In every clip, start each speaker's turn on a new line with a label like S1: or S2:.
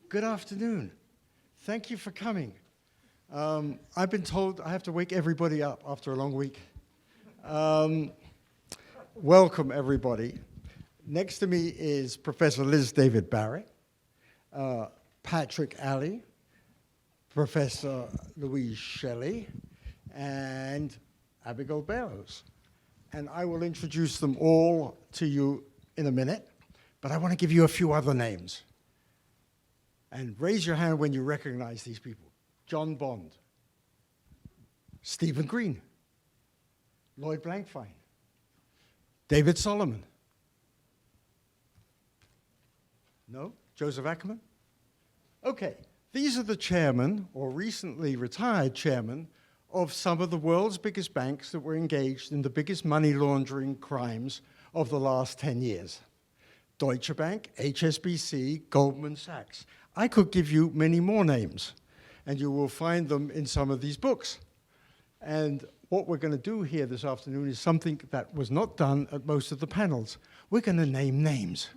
S1: Good afternoon. Thank you for coming. I've been told I have to wake everybody up after a long week. Welcome, everybody. Next to me is Professor Liz David-Barrett, Patrick Alley, Professor Louise SHELLEY, and Abigail Bellows. And I will introduce them all to you in a minute, but I want to give you a few other names. And raise your hand when you recognize these people. John Bond, Stephen Green, Lloyd Blankfein, David Solomon. No? Joseph Ackerman? Okay, these are the chairmen, or recently retired chairmen, of some of the world's biggest banks that were engaged in the biggest money laundering crimes of the last 10 years. Deutsche Bank, HSBC, Goldman Sachs. I could give you many more names, and you will find them in some of these books. And what we're going to do here this afternoon is something that was not done at most of the panels. We're going to name names.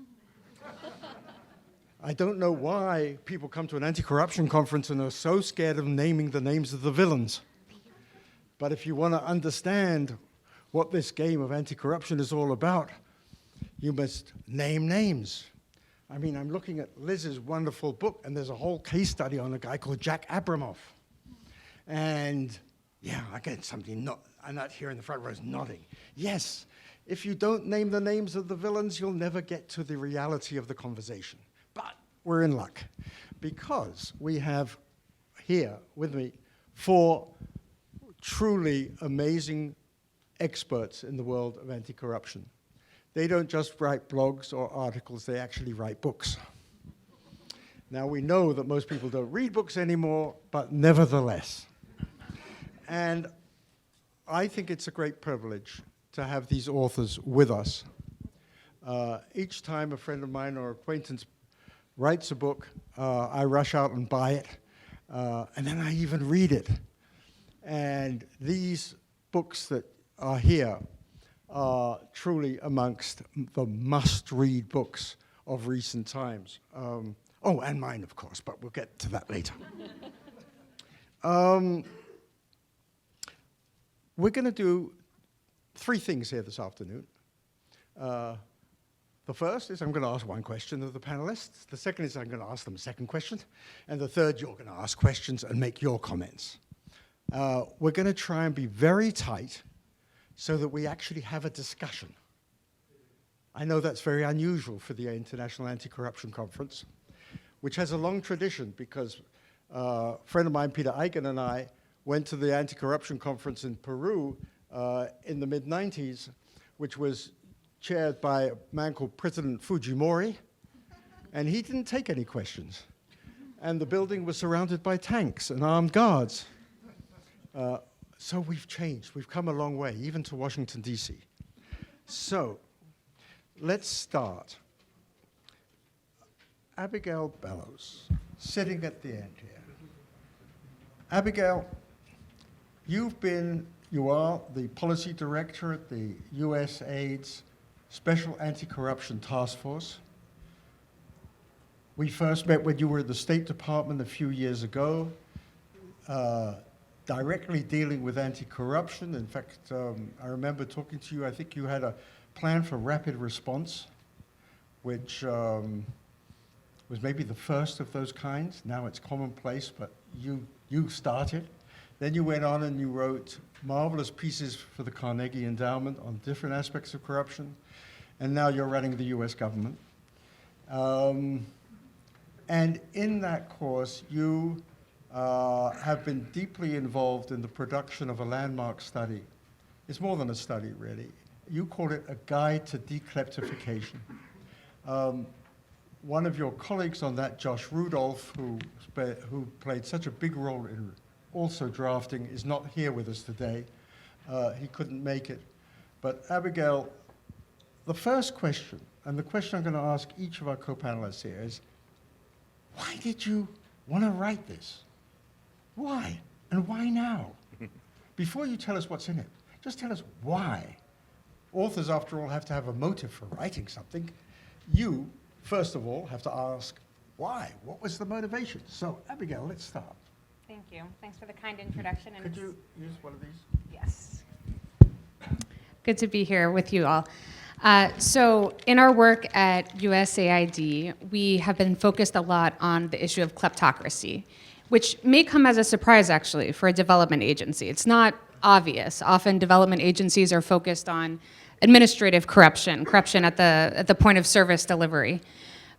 S1: I don't know why people come to an anti-corruption conference and are so scared of naming the names of the villains. But if you want to understand what this game of anti-corruption is all about, you must name names. I mean, I'm looking at Liz's wonderful book, and there's a whole case study on a guy called Jack Abramoff. And yeah, I get something, I'm not here in the front row nodding. Yes, if you don't name the names of the villains, you'll never get to the reality of the conversation. But we're in luck, because we have here with me 4 truly amazing experts in the world of anti-corruption. They don't just write blogs or articles, they actually write books. Now, we know that most people don't read books anymore, but nevertheless. And I think it's a great privilege to have these authors with us. Each time a friend of mine or acquaintance writes a book, I rush out and buy it, and then I even read it. And these books that are here are truly amongst the must-read books of recent times. Oh, and mine, of course, but we'll get to that later. We're going to do 3 things here this afternoon. The first is I'm going to ask one question of the panelists. The second is I'm going to ask them a second question. And the third, you're going to ask questions and make your comments. We're going to try and be very tight so that we actually have a discussion. I know that's very unusual for the International Anti-Corruption Conference, which has a long tradition, because a friend of mine, Peter Eichen, and I went to the Anti-Corruption Conference in Peru in the mid-90s, which was chaired by a man called President Fujimori, and he didn't take any questions. And the building was surrounded by tanks and armed guards. So we've changed. We've come a long way, even to Washington, D.C. So let's start. Abigail Bellows, sitting at the end here. Abigail, you are the policy director at the USAID's Special Anti-Corruption Task Force. We first met when you were at the State Department a few years ago, directly dealing with anti-corruption. In fact, I remember talking to you, I think you had a plan for rapid response, which was maybe the first of those kinds. Now it's commonplace, but you started. Then you went on and you wrote marvelous pieces for the Carnegie Endowment on different aspects of corruption, and now you're running the US government. And in that course, you have been deeply involved in the production of a landmark study. It's more than a study, really. You call it a guide to dekleptification. One of your colleagues on that, Josh Rudolph, who played such a big role in also drafting, is not here with us today. He couldn't make it. But Abigail, the first question, and the question I'm going to ask each of our co-panelists here is, why did you want to write this? Why? And why now? Before you tell us what's in it, just tell us why. Authors, after all, have to have a motive for writing something. You, first of all, have to ask, Why? What was the motivation? So, Abigail, let's start.
S2: Thank you. Thanks for the kind introduction.
S1: Could you use one of these?
S2: Yes. Good to be here with you all. So in our work at USAID, we have been focused a lot on the issue of kleptocracy, which may come as a surprise, actually, for a development agency. It's not obvious. Often development agencies are focused on administrative corruption at the point of service delivery.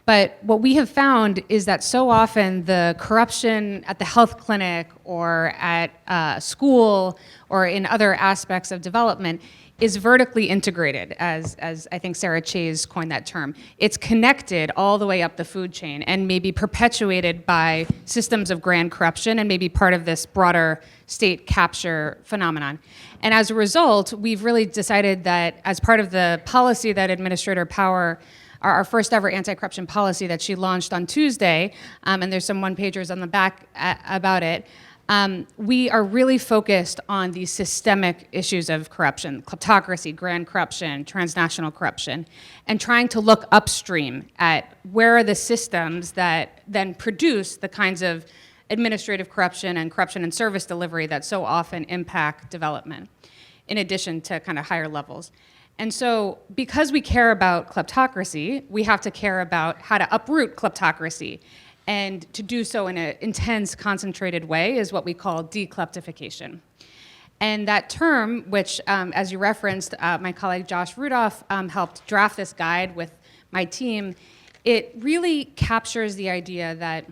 S2: But what we have found is that so often the corruption at the health clinic or at school or in other aspects of development is vertically integrated, as I think Sarah Chayes coined that term. It's connected all the way up the food chain and maybe perpetuated by systems of grand corruption and maybe part of this broader state capture phenomenon. And as a result, we've really decided that as part of the policy that Administrator Power, our first ever anti-corruption policy that she launched on Tuesday, and there's some one-pagers on the back about it, we are really focused on these systemic issues of corruption, kleptocracy, grand corruption, transnational corruption, and trying to look upstream at where are the systems that then produce the kinds of administrative corruption and corruption in service delivery that so often impact development, in addition to kind of higher levels. And so because we care about kleptocracy, we have to care about how to uproot kleptocracy. And to do so in an intense, concentrated way is what we call dekleptification. And that term, which, as you referenced, my colleague Josh Rudolph helped draft this guide with my team, it really captures the idea that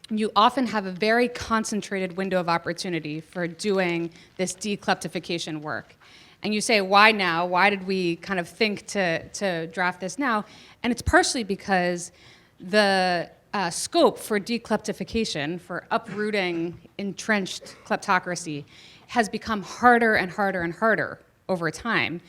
S2: you often have a very concentrated window of opportunity for doing this dekleptification work. And you say, why now? Why did we kind of think to draft this now? And it's partially because the scope for dekleptification, for uprooting entrenched kleptocracy, has become harder and harder and harder over time,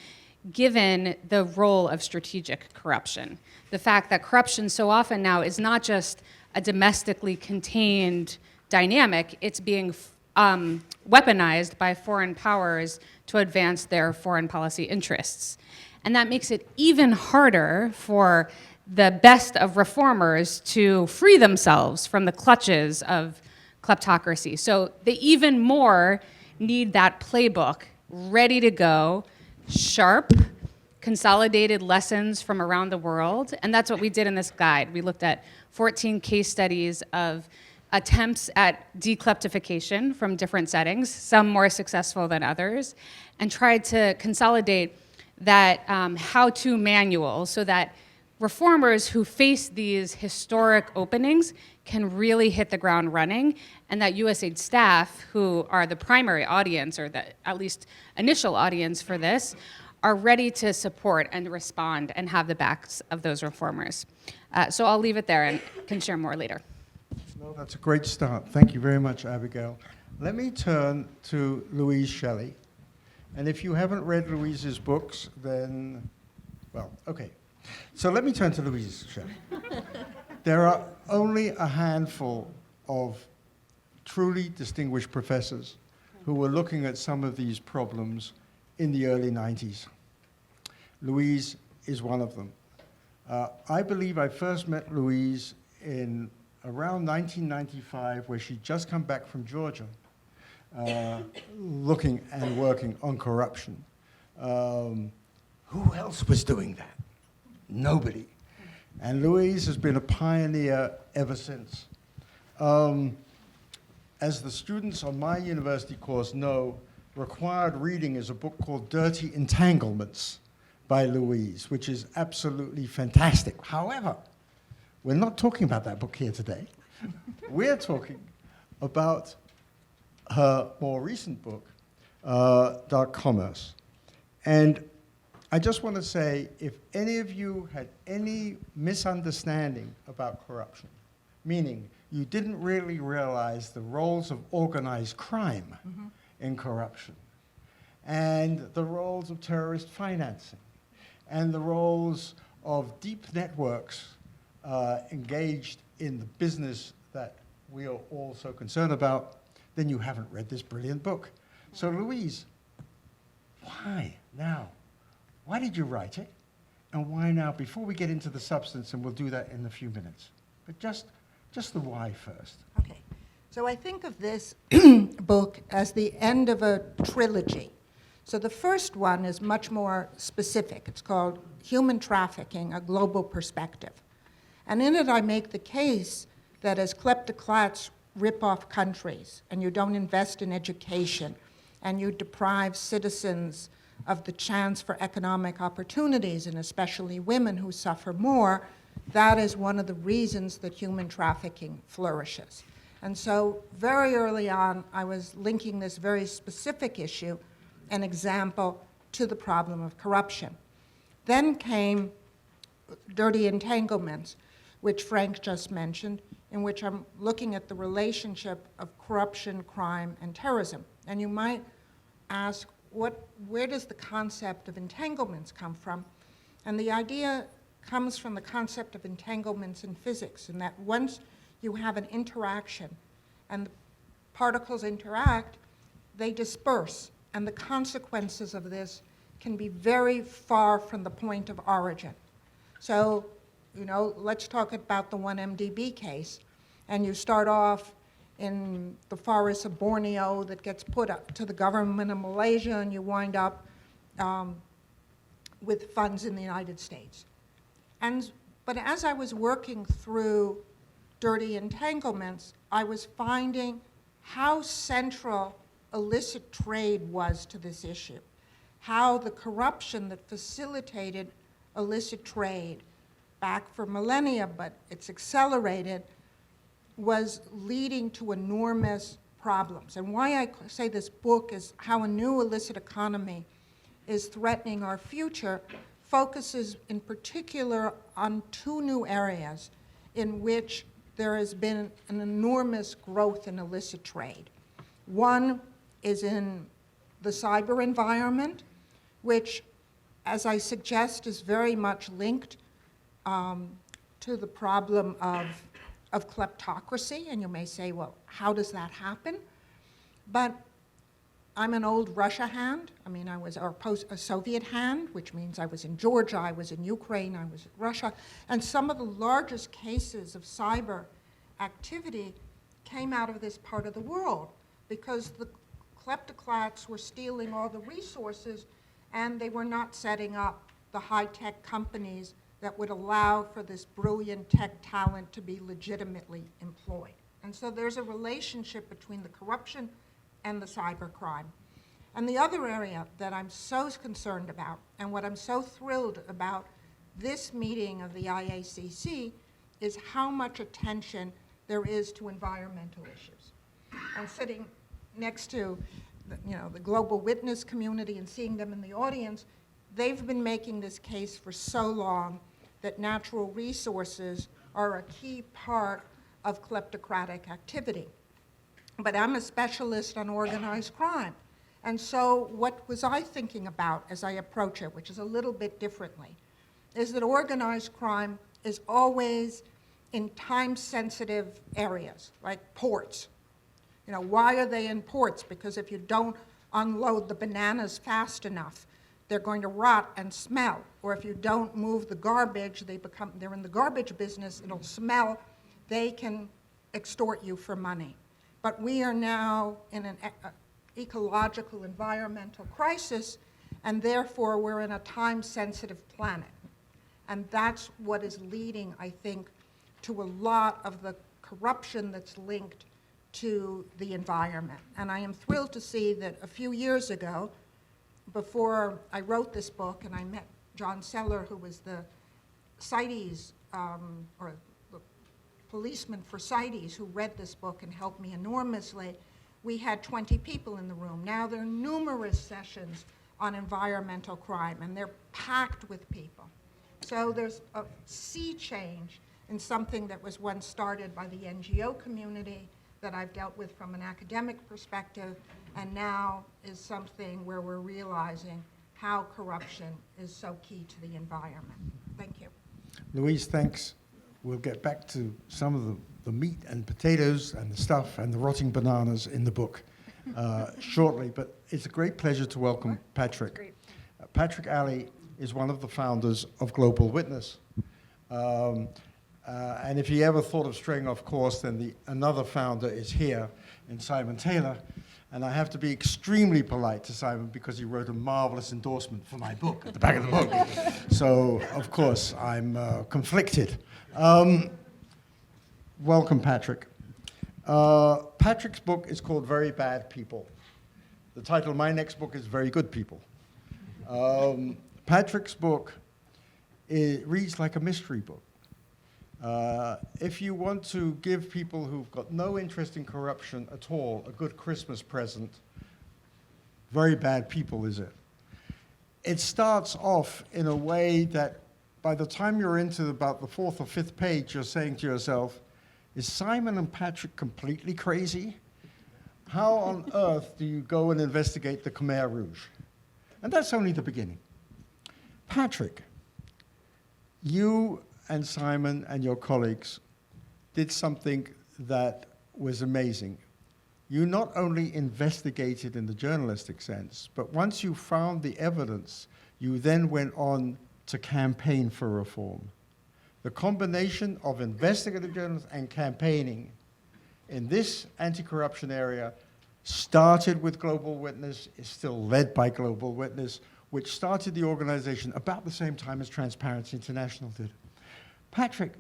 S2: given the role of strategic corruption. The fact that corruption so often now is not just a domestically contained dynamic, it's being weaponized by foreign powers to advance their foreign policy interests. And that makes it even harder for the best of reformers to free themselves from the clutches of kleptocracy. So they even more need that playbook ready to go, sharp, consolidated lessons from around the world. And that's what we did in this guide. We looked at 14 case studies of attempts at dekleptification from different settings, some more successful than others, and tried to consolidate that how-to manual so that reformers who face these historic openings can really hit the ground running, and that USAID staff, who are the primary audience, or the at least initial audience for this, are ready to support and respond and have the backs of those reformers. So I'll leave it there and can share more later.
S1: No, that's a great start. Thank you very much, Abigail. Let me turn to Louise SHELLEY. And if you haven't read Louise's books, then, well, okay. So let me turn to Louise SHELLEY. There are only a handful of truly distinguished professors who were looking at some of these problems in the early 90s. Louise is one of them. I believe I first met Louise in around 1995, where she'd just come back from Georgia, looking and working on corruption. Who else was doing that? Nobody. And Louise has been a pioneer ever since. As the students on my university course know, required reading is a book called Dirty Entanglements by Louise, which is absolutely fantastic. However, we're not talking about that book here today. We're talking about her more recent book, Dark Commerce. And I just want to say, if any of you had any misunderstanding about corruption, meaning you didn't really realize the roles of organized crime in corruption, and the roles of terrorist financing, and the roles of deep networks engaged in the business that we are all so concerned about, then you haven't read this brilliant book. So Louise, why now? Why did you write it? And why now? Before we get into the substance, and we'll do that in a few minutes, but just Just the why first.
S3: Okay. So I think of this book as the end of a trilogy. So the first one is much more specific. It's called Human Trafficking, A Global Perspective. And in it I make the case that as kleptocrats rip off countries and you don't invest in education and you deprive citizens of the chance for economic opportunities, and especially women who suffer more, that is one of the reasons that human trafficking flourishes. And so very early on, I was linking this very specific issue, an example, to the problem of corruption. Then came Dirty Entanglements, which Frank just mentioned, in which I'm looking at the relationship of corruption, crime, and terrorism. And you might ask, where does the concept of entanglements come from? And the idea comes from the concept of entanglements in physics, and that once you have an interaction and the particles interact, they disperse, and the consequences of this can be very far from the point of origin. So, let's talk about the 1MDB case, and you start off in the forests of Borneo that gets put up to the government of Malaysia, and you wind up with funds in the United States. But as I was working through Dirty Entanglements, I was finding how central illicit trade was to this issue, how the corruption that facilitated illicit trade back for millennia, but it's accelerated, was leading to enormous problems. And why I say this book is how a new illicit economy is threatening our future focuses in particular on two new areas in which there has been an enormous growth in illicit trade. One is in the cyber environment, which, as I suggest, is very much linked to the problem of kleptocracy. And you may say, well, how does that happen? But I'm an old Russia hand. I mean, I was a Soviet hand, which means I was in Georgia, I was in Ukraine, I was in Russia. And some of the largest cases of cyber activity came out of this part of the world because the kleptocrats were stealing all the resources and they were not setting up the high-tech companies that would allow for this brilliant tech talent to be legitimately employed. And so there's a relationship between the corruption and the cybercrime. And the other area that I'm so concerned about, and what I'm so thrilled about this meeting of the IACC, is how much attention there is to environmental issues. And sitting next to the global witness community and seeing them in the audience, they've been making this case for so long that natural resources are a key part of kleptocratic activity. But I'm a specialist on organized crime. And so what was I thinking about as I approach it, which is a little bit differently, is that organized crime is always in time-sensitive areas, like ports. Why are they in ports? Because if you don't unload the bananas fast enough, they're going to rot and smell. Or if you don't move the garbage, they're in the garbage business, it'll smell, they can extort you for money. But we are now in an ecological environmental crisis, and therefore we're in a time-sensitive planet. And that's what is leading, I think, to a lot of the corruption that's linked to the environment. And I am thrilled to see that a few years ago, before I wrote this book, and I met John Seller, who was the CITES, or the policeman for CITES, who read this book and helped me enormously. We had 20 people in the room. Now there are numerous sessions on environmental crime, and they're packed with people. So there's a sea change in something that was once started by the NGO community that I've dealt with from an academic perspective, and now is something where we're realizing how corruption is so key to the environment. Thank you.
S1: Louise, thanks. We'll get back to some of the meat and potatoes and the stuff and the rotting bananas in the book shortly, but it's a great pleasure to welcome Patrick.
S2: Great.
S1: Patrick Alley is one of the founders of Global Witness. And if he ever thought of straying off course, then another founder is here in Simon Taylor. And I have to be extremely polite to Simon because he wrote a marvelous endorsement for my book at the back of the book. So, of course, I'm conflicted. Welcome, Patrick. Patrick's book is called Very Bad People. The title of my next book is Very Good People. Patrick's book, it reads like a mystery book. If you want to give people who've got no interest in corruption at all a good Christmas present, Very Bad People is it. It starts off in a way that by the time you're into about the 4th or 5th page, you're saying to yourself, is Simon and Patrick completely crazy? How on earth do you go and investigate the Khmer Rouge? And that's only the beginning. Patrick, you and Simon and your colleagues did something that was amazing. You not only investigated in the journalistic sense, but once you found the evidence, you then went on to campaign for reform. The combination of investigative journalism and campaigning in this anti-corruption area started with Global Witness, is still led by Global Witness, which started the organization about the same time as Transparency International did. Patrick,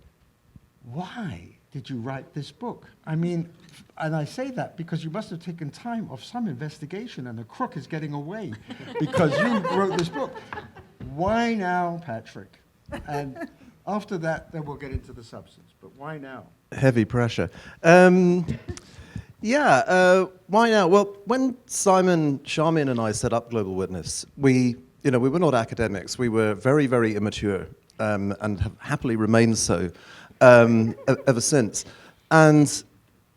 S1: why did you write this book? I mean, and I say that because you must have taken time off some investigation and the crook is getting away because you wrote this book. Why now, Patrick? And after that, then we'll get into the substance, but why now?
S4: Heavy pressure. Why now? Well, when Simon, Charmian and I set up Global Witness, we were not academics. We were very, very immature. And have happily remained so ever since. And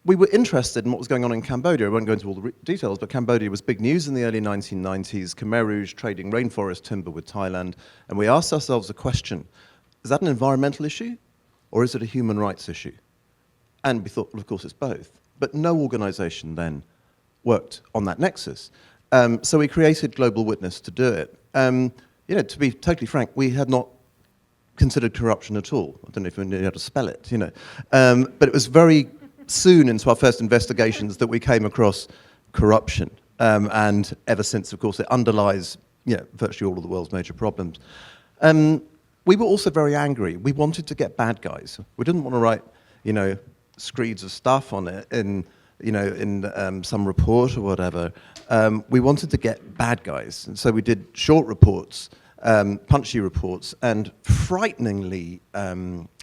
S4: we were interested in what was going on in Cambodia. I won't go into all the details, but Cambodia was big news in the early 1990s, Khmer Rouge trading rainforest timber with Thailand. And we asked ourselves a question, is that an environmental issue or is it a human rights issue? And we thought, well, of course, it's both. But no organization then worked on that nexus. So we created Global Witness to do it. To be totally frank, we had not considered corruption at all. I don't know if we knew how to spell it, But it was very soon into our first investigations that we came across corruption. And ever since, of course, it underlies virtually all of the world's major problems. We were also very angry. We wanted to get bad guys. We didn't want to write, screeds of stuff on it in some report or whatever. We wanted to get bad guys. And so we did short reports, punchy reports, and frighteningly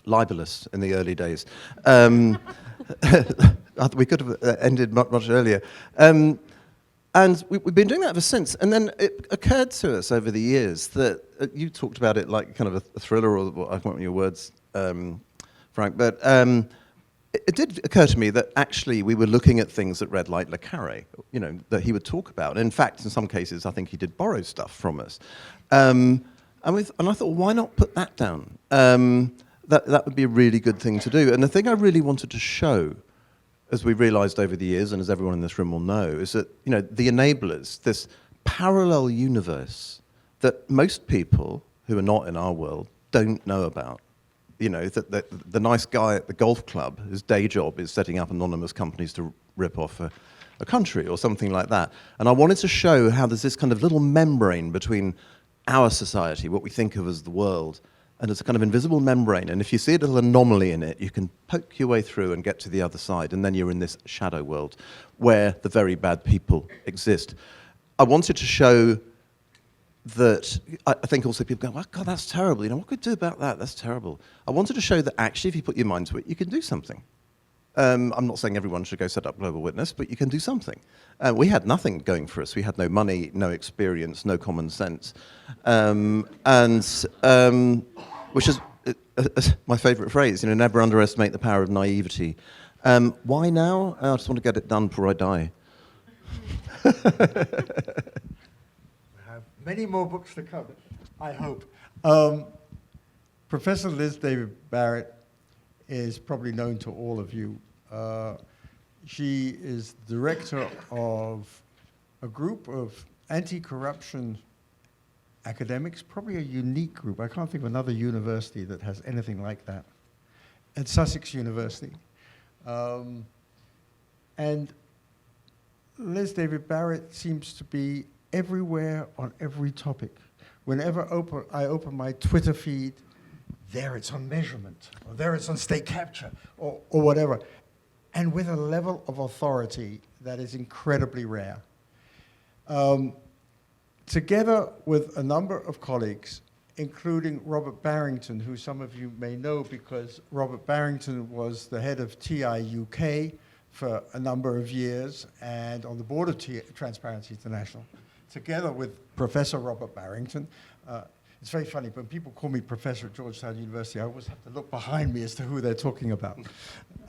S4: libelous in the early days. We could have ended much earlier. And we've been doing that ever since. And then it occurred to us over the years that you talked about it like kind of a thriller, or I can't your words, Frank, but it did occur to me that actually we were looking at things that read like Le Carré, that he would talk about. And in fact, in some cases, I think he did borrow stuff from us. And I thought, why not put that down? That would be a really good thing to do. And the thing I really wanted to show, as we realized over the years, and as everyone in this room will know, is that the enablers, this parallel universe that most people who are not in our world don't know about. That the nice guy at the golf club, his day job is setting up anonymous companies to rip off a country or something like that. And I wanted to show how there's this kind of little membrane between our society, what we think of as the world, and it's a kind of invisible membrane. And if you see a little anomaly in it, you can poke your way through and get to the other side. And then you're in this shadow world where the very bad people exist. I wanted to show that, I think also people go, oh, God, that's terrible. What could we do about that? That's terrible. I wanted to show that actually, if you put your mind to it, you can do something. I'm not saying everyone should go set up Global Witness, but you can do something. We had nothing going for us. We had no money, no experience, no common sense. Which is my favorite phrase, never underestimate the power of naivety. Why now? I just want to get it done before I die.
S1: We have many more books to come, I hope. Professor Liz David-Barrett is probably known to all of you. She is director of a group of anti-corruption academics, probably a unique group. I can't think of another university that has anything like that. at Sussex University. And Les David-Barrett seems to be everywhere on every topic. Whenever I open my Twitter feed, there it's on measurement, or there it's on state capture, or whatever. And with a level of authority that is incredibly rare. Together with a number of colleagues, including Robert Barrington, who some of you may know because Robert Barrington was the head of TI UK for a number of years and on the board of Transparency International, together with Professor Robert Barrington. It's very funny, when people call me professor at Georgetown University, I always have to look behind me as to who they're talking about.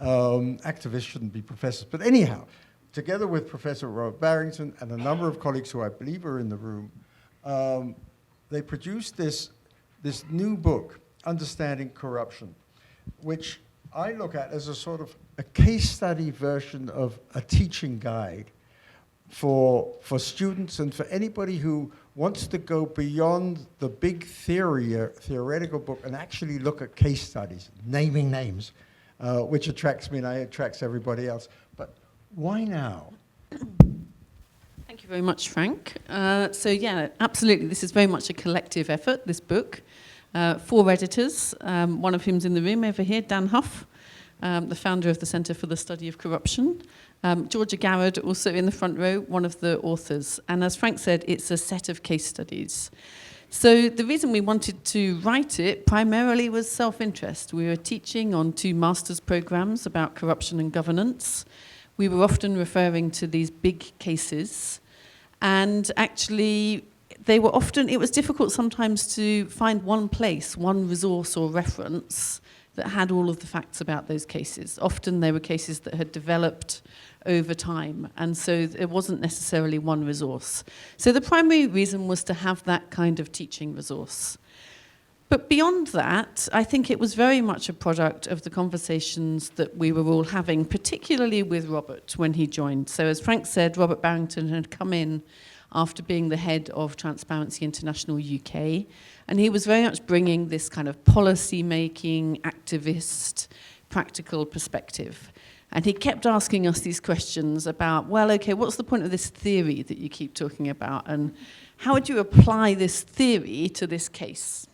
S1: Activists shouldn't be professors. But anyhow, together with Professor Robert Barrington and a number of colleagues who I believe are in the room, they produced this new book, Understanding Corruption, which I look at as a sort of a case study version of a teaching guide for students and for anybody who wants to go beyond the big theoretical book and actually look at case studies, naming names, which attracts me and attracts everybody else. But why now?
S5: Thank you very much, Frank. So yeah, absolutely, this is very much a collective effort, this book. 4 editors, one of whom's in the room over here, Dan Huff, the founder of the Centre for the Study of Corruption. Georgia Garrod, also in the front row, one of the authors. And as Frank said, it's a set of case studies. So the reason we wanted to write it primarily was self-interest. We were teaching on 2 master's programs about corruption and governance. We were often referring to these big cases. And actually, it was difficult sometimes to find one place, one resource or reference that had all of the facts about those cases. Often they were cases that had developed over time, and so it wasn't necessarily one resource. So the primary reason was to have that kind of teaching resource. But beyond that, I think it was very much a product of the conversations that we were all having, particularly with Robert when he joined. So as Frank said, Robert Barrington had come in after being the head of Transparency International UK, and he was very much bringing this kind of policy-making, activist, practical perspective. And he kept asking us these questions about, well, okay, what's the point of this theory that you keep talking about? And how would you apply this theory to this case?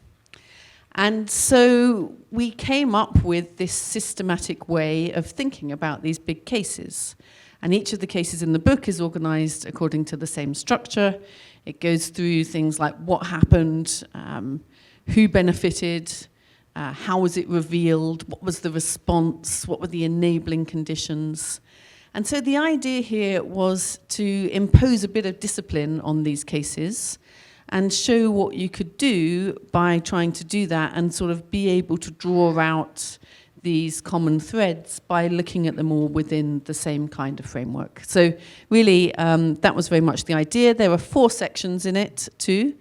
S5: And so we came up with this systematic way of thinking about these big cases. And each of the cases in the book is organized according to the same structure. It goes through things like what happened, who benefited, how was it revealed, what was the response, what were the enabling conditions. And so the idea here was to impose a bit of discipline on these cases and show what you could do by trying to do that and sort of be able to draw out these common threads by looking at them all within the same kind of framework. So really, that was very much the idea. There were 4 sections in it too.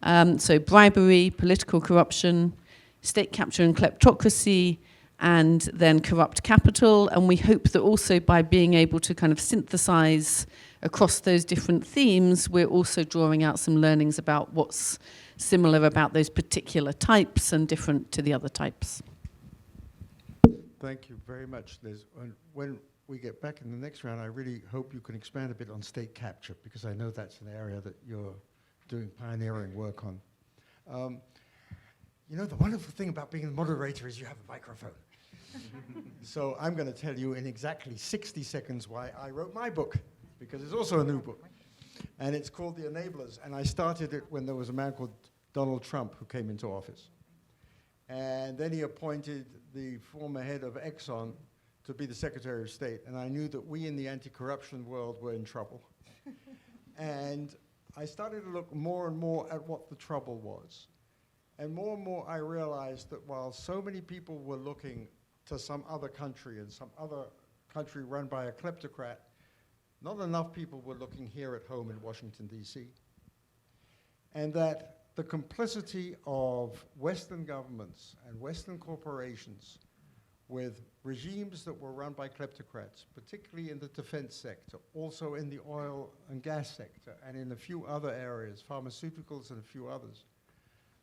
S5: So bribery, political corruption, state capture and kleptocracy, and then corrupt capital. And we hope that also by being able to kind of synthesize across those different themes, we're also drawing out some learnings about what's similar about those particular types and different to the other types.
S1: Thank you very much, Liz. And when we get back in the next round, I really hope you can expand a bit on state capture, because I know that's an area that you're doing pioneering work on. You know, the wonderful thing about being a moderator is you have a microphone. So I'm going to tell you in exactly 60 seconds why I wrote my book, because it's also a new book. And it's called The Enablers. And I started it when there was a man called Donald Trump who came into office. And then he appointed the former head of Exxon to be the Secretary of State. And I knew that we in the anti-corruption world were in trouble. And I started to look more and more at what the trouble was. And more I realized that while so many people were looking to some other country and some other country run by a kleptocrat, not enough people were looking here at home in Washington, D.C. And that the complicity of Western governments and Western corporations with regimes that were run by kleptocrats, particularly in the defense sector, also in the oil and gas sector, and in a few other areas, pharmaceuticals and a few others,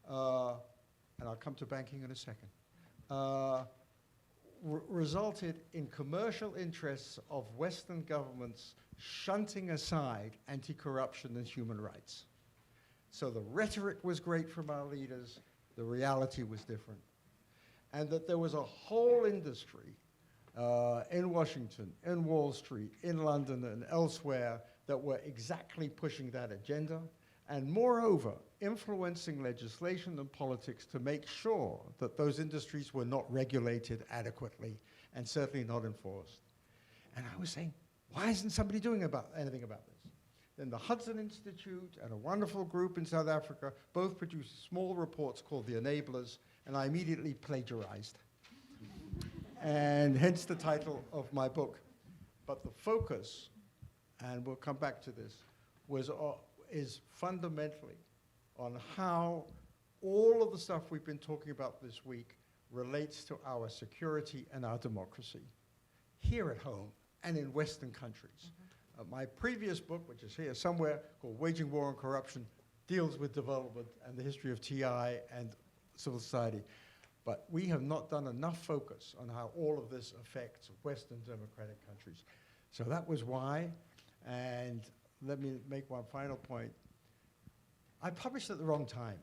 S1: and I'll come to banking in a second, resulted in commercial interests of Western governments shunting aside anti-corruption and human rights. So the rhetoric was great from our leaders, the reality was different. And that there was a whole industry in Washington, in Wall Street, in London, and elsewhere that were exactly pushing that agenda, and moreover, influencing legislation and politics to make sure that those industries were not regulated adequately and certainly not enforced. And I was saying, why isn't somebody doing anything about this? Then the Hudson Institute and a wonderful group in South Africa both produced small reports called The Enablers, and I immediately plagiarized. And hence the title of my book. But the focus, and we'll come back to this, is fundamentally on how all of the stuff we've been talking about this week relates to our security and our democracy here at home and in Western countries. My previous book, which is here somewhere, called Waging War on Corruption, deals with development and the history of TI and civil society. But we have not done enough focus on how all of this affects Western democratic countries. So that was why, and let me make one final point. I published at the wrong time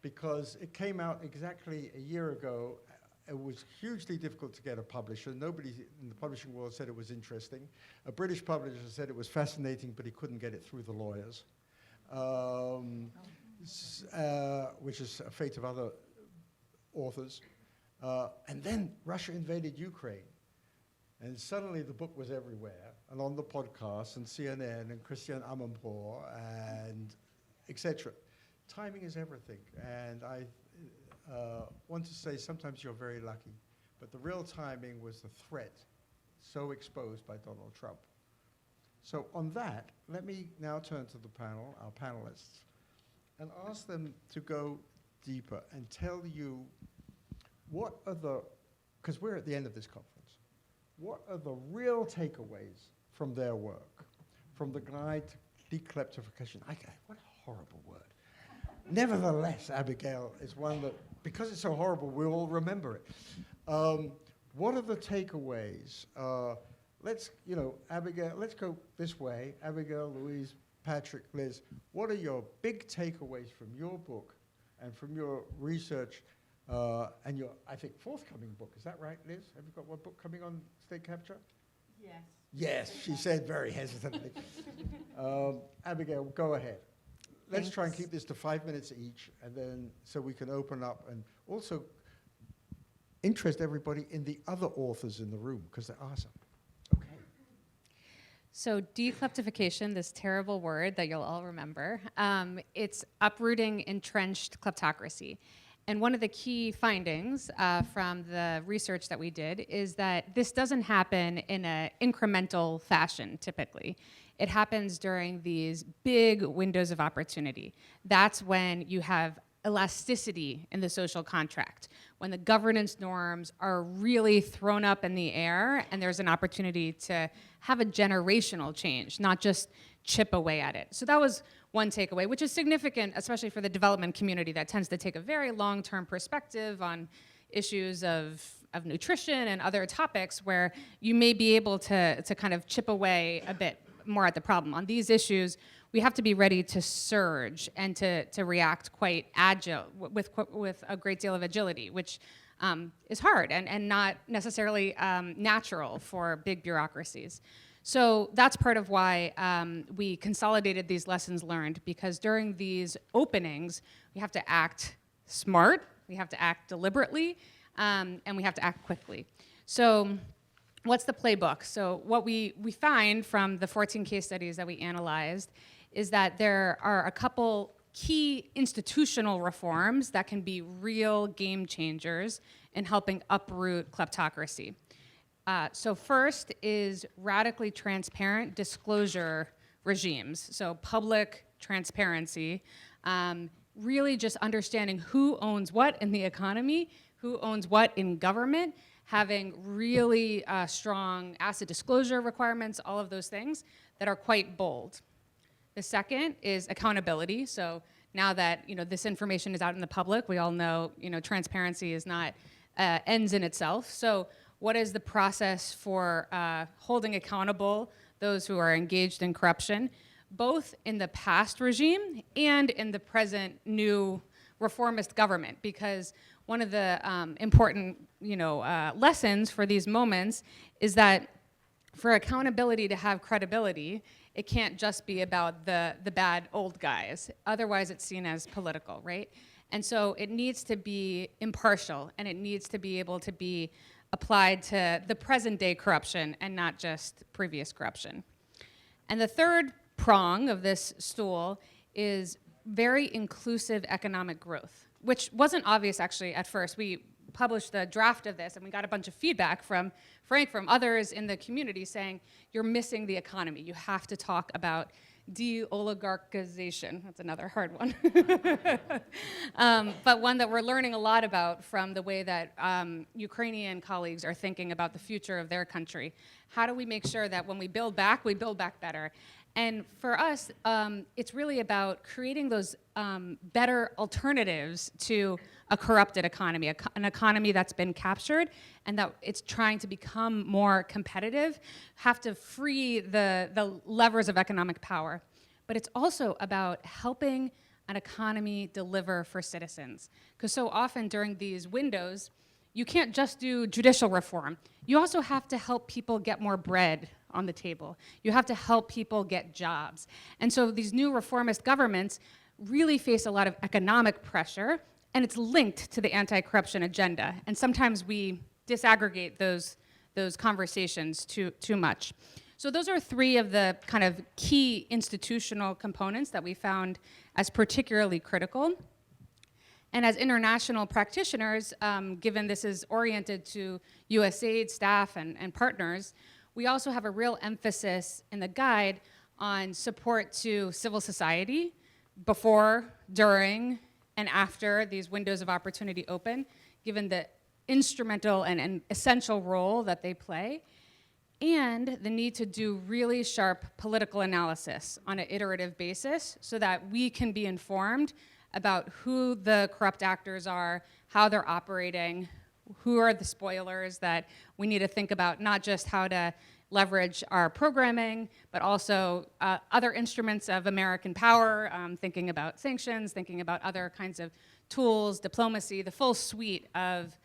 S1: because it came out exactly a year ago. It was hugely difficult to get a publisher. Nobody in the publishing world said it was interesting. A British publisher said it was fascinating, but he couldn't get it through the lawyers, which is a fate of other authors. And then Russia invaded Ukraine. And suddenly the book was everywhere, and on the podcasts, and CNN, and Christian Amanpour, and etc. Timing is everything. And I want to say sometimes you're very lucky, but the real timing was the threat so exposed by Donald Trump. So on that, let me now turn to the panel, our panelists, and ask them to go deeper and tell you what are the, because we're at the end of this conference, what are the real takeaways from their work, from the guide to decleptification? What a horrible word. Nevertheless, Abigail is one that, because it's so horrible, we all remember it. What are the takeaways? Abigail, let's go this way. Abigail, Louise, Patrick, Liz, what are your big takeaways from your book and from your research and your, I think, forthcoming book? Is that right, Liz? Have you got one book coming on state capture?
S6: Yes.
S1: Yes, she said very hesitantly. Abigail, go ahead. Let's try and keep this to 5 minutes each, and then so we can open up and also interest everybody in the other authors in the room, because there are some. Okay.
S2: So decleptification, this terrible word that you'll all remember, it's uprooting entrenched kleptocracy. And one of the key findings from the research that we did is that this doesn't happen in an incremental fashion, typically. It happens during these big windows of opportunity. That's when you have elasticity in the social contract, when the governance norms are really thrown up in the air and there's an opportunity to have a generational change, not just chip away at it. So that was one takeaway, which is significant, especially for the development community that tends to take a very long-term perspective on issues of nutrition and other topics where you may be able to kind of chip away a bit more at the problem. On these issues, we have to be ready to surge and to react quite agile, with a great deal of agility, which is hard and not necessarily natural for big bureaucracies. So that's part of why we consolidated these lessons learned, because during these openings, we have to act smart, we have to act deliberately, and we have to act quickly. So what's the playbook? So what we find from the 14 case studies that we analyzed is that there are a couple key institutional reforms that can be real game changers in helping uproot kleptocracy. So first is radically transparent disclosure regimes. So public transparency, really just understanding who owns what in the economy, who owns what in government, having really strong asset disclosure requirements, all of those things that are quite bold. The second is accountability. So now that this information is out in the public, we all know transparency is not ends in itself. So what is the process for holding accountable those who are engaged in corruption, both in the past regime and in the present new reformist government, because one of the important lessons for these moments is that for accountability to have credibility, it can't just be about the bad old guys. Otherwise, it's seen as political, right? And so it needs to be impartial, and it needs to be able to be applied to the present day corruption and not just previous corruption. And the third prong of this stool is very inclusive economic growth, which wasn't obvious actually at first. We published the draft of this and we got a bunch of feedback from Frank, from others in the community saying, you're missing the economy. You have to talk about de-oligarchization. That's another hard one. But one that we're learning a lot about from the way that Ukrainian colleagues are thinking about the future of their country. How do we make sure that when we build back better? And for us, it's really about creating those better alternatives to a corrupted economy, an economy that's been captured and that it's trying to become more competitive, have to free the levers of economic power. But it's also about helping an economy deliver for citizens. Because so often during these windows, you can't just do judicial reform. You also have to help people get more bread on the table. You have to help people get jobs. And so these new reformist governments really face a lot of economic pressure, and it's linked to the anti-corruption agenda. And sometimes we disaggregate those conversations too much. So those are three of the kind of key institutional components that we found as particularly critical. And as international practitioners, given this is oriented to USAID staff and partners, we also have a real emphasis in the guide on support to civil society before, during, and after these windows of opportunity open, given the instrumental and essential role that they play, and the need to do really sharp political analysis on an iterative basis so that we can be informed about who the corrupt actors are, how they're operating, who are the spoilers that we need to think about, not just how to leverage our programming, but also other instruments of American power, thinking about sanctions, thinking about other kinds of tools, diplomacy, the full suite of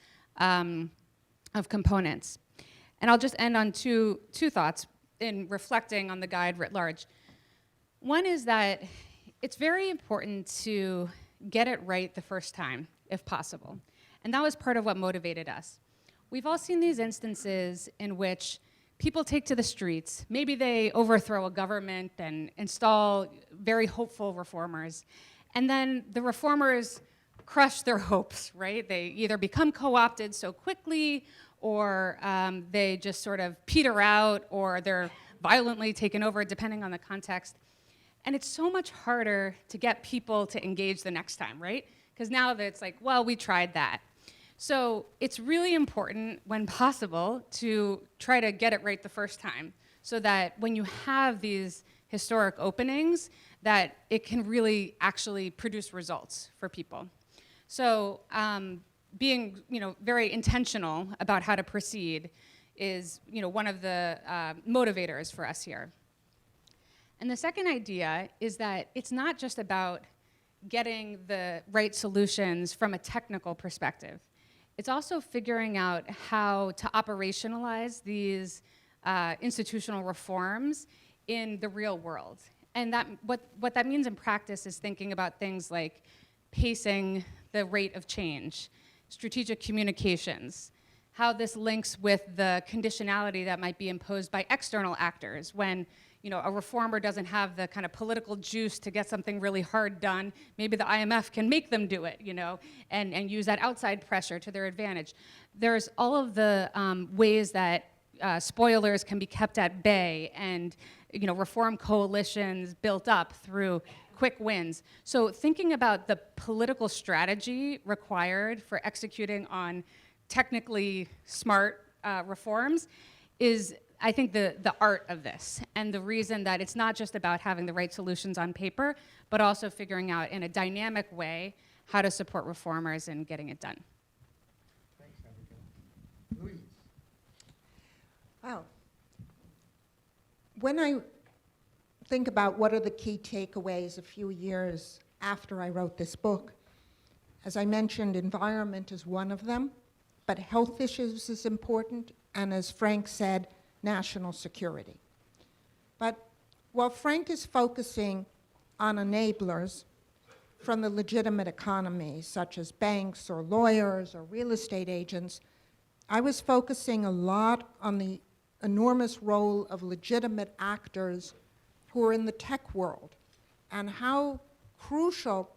S2: components. And I'll just end on two thoughts in reflecting on the guide writ large. One is that it's very important to get it right the first time, if possible. And that was part of what motivated us. We've all seen these instances in which people take to the streets. Maybe they overthrow a government and install very hopeful reformers. And then the reformers crush their hopes, right? They either become co-opted so quickly, or they just sort of peter out, or they're violently taken over, depending on the context. And it's so much harder to get people to engage the next time, right? Because now that it's like, well, we tried that. So it's really important, when possible, to try to get it right the first time, so that when you have these historic openings, that it can really actually produce results for people. So being very intentional about how to proceed is one of the motivators for us here. And the second idea is that it's not just about getting the right solutions from a technical perspective. It's also figuring out how to operationalize these institutional reforms in the real world. And what that means in practice is thinking about things like pacing the rate of change, strategic communications, how this links with the conditionality that might be imposed by external actors when a reformer doesn't have the kind of political juice to get something really hard done. Maybe the IMF can make them do it, and use that outside pressure to their advantage. There's all of the ways that spoilers can be kept at bay, and reform coalitions built up through quick wins. So thinking about the political strategy required for executing on technically smart reforms is, I think, the art of this, and the reason that it's not just about having the right solutions on paper, but also figuring out in a dynamic way how to support reformers in getting it done.
S1: Thanks, Abigail. Louise.
S3: when I think about what are the key takeaways a few years after I wrote this book, as I mentioned, environment is one of them, but health issues is important, and as Frank said, national security. But while Frank is focusing on enablers from the legitimate economy, such as banks or lawyers or real estate agents, I was focusing a lot on the enormous role of legitimate actors who are in the tech world and how crucial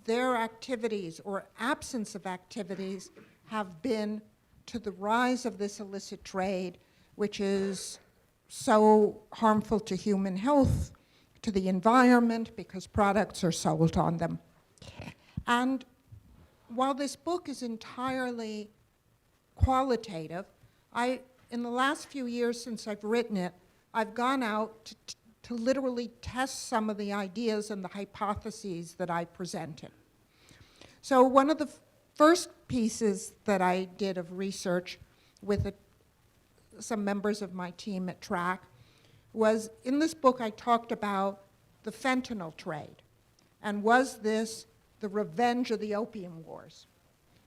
S3: their activities or absence of activities have been to the rise of this illicit trade, which is so harmful to human health, to the environment, because products are sold on them. And while this book is entirely qualitative, in the last few years since I've written it, I've gone out to literally test some of the ideas and the hypotheses that I presented. So one of the first pieces that I did of research with some members of my team at TRAC was, in this book I talked about the fentanyl trade, and was this the revenge of the opium wars?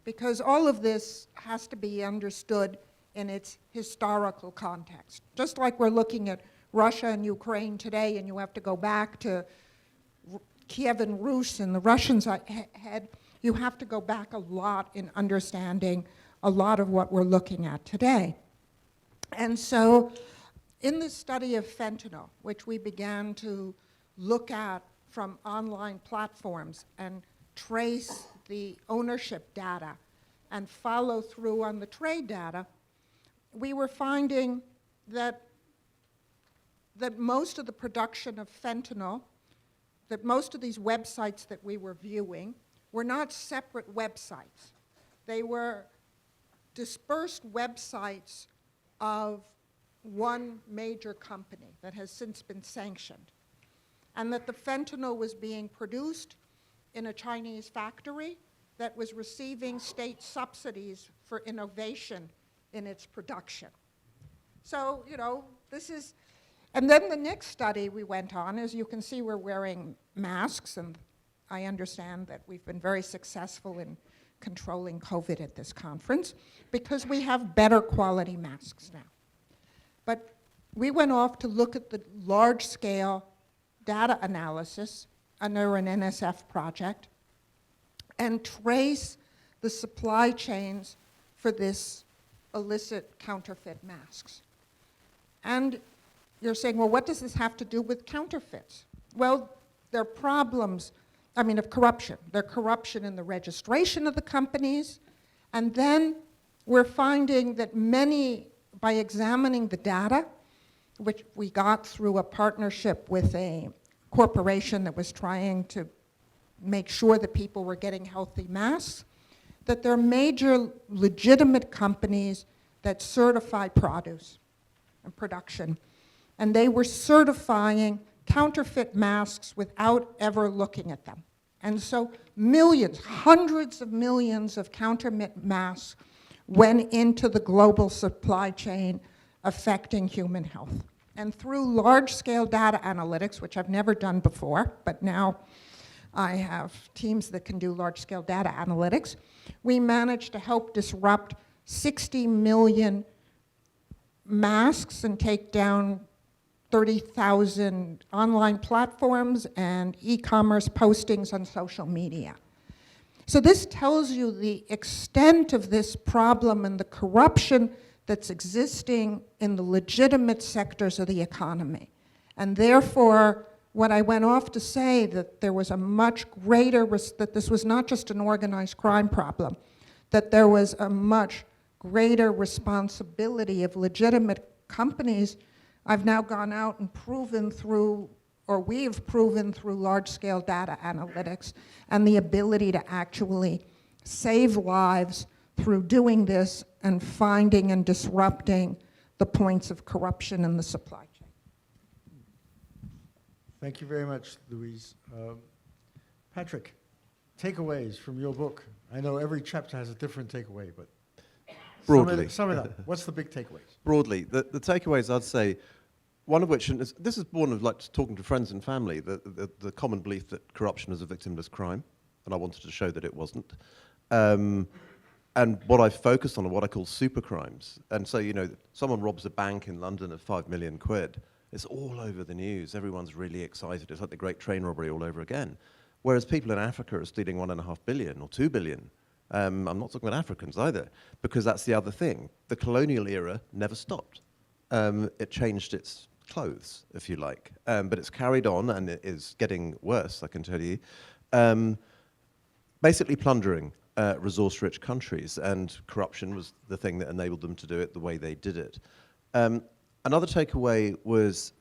S3: Because all of this has to be understood in its historical context. Just like we're looking at Russia and Ukraine today, and you have to go back to Kiev and Rus and the Russians had, you have to go back a lot in understanding a lot of what we're looking at today. And so in this study of fentanyl, which we began to look at from online platforms and trace the ownership data and follow through on the trade data, we were finding that most of the production of fentanyl, that most of these websites that we were viewing were not separate websites. They were dispersed websites of one major company that has since been sanctioned, and that the fentanyl was being produced in a Chinese factory that was receiving state subsidies for innovation in its production. So, you know, this is, and then the next study we went on, as you can see, we're wearing masks, and I understand that we've been very successful in controlling COVID at this conference because we have better quality masks now. But we went off to look at the large-scale data analysis under an NSF project and trace the supply chains for this illicit counterfeit masks. And you're saying, well, what does this have to do with counterfeits? Well, there are problems, of corruption. There's corruption in the registration of the companies, and then we're finding that many, by examining the data, which we got through a partnership with a corporation that was trying to make sure that people were getting healthy masks, that there are major legitimate companies that certify produce and production. And they were certifying counterfeit masks without ever looking at them. And so millions, hundreds of millions of counterfeit masks went into the global supply chain affecting human health. And through large-scale data analytics, which I've never done before, but now I have teams that can do large-scale data analytics, we managed to help disrupt 60 million masks and take down 30,000 online platforms and e-commerce postings on social media. So this tells you the extent of this problem and the corruption that's existing in the legitimate sectors of the economy. And therefore, what I went off to say, that there was a much greater, that this was not just an organized crime problem, that there was a much greater responsibility of legitimate companies. I've now gone out and proven through, or we've proven through large-scale data analytics and the ability to actually save lives through doing this and finding and disrupting the points of corruption in the supply chain.
S1: Thank you very much, Louise. Patrick, takeaways from your book. I know every chapter has a different takeaway, but
S4: broadly.
S1: Sum it up. What's the big takeaways?
S4: Broadly, the takeaways, I'd say, one of which, and this is born of like talking to friends and family, the common belief that corruption is a victimless crime, and I wanted to show that it wasn't. And what I focused on are what I call super crimes. And so, someone robs a bank in London of 5 million quid. It's all over the news. Everyone's really excited. It's like the Great Train Robbery all over again. Whereas people in Africa are stealing 1.5 billion or 2 billion. I'm not talking about Africans either, because that's the other thing. The colonial era never stopped. It changed its clothes, if you like. But it's carried on, and it is getting worse, I can tell you. Basically plundering resource-rich countries, and corruption was the thing that enabled them to do it the way they did it. Another takeaway was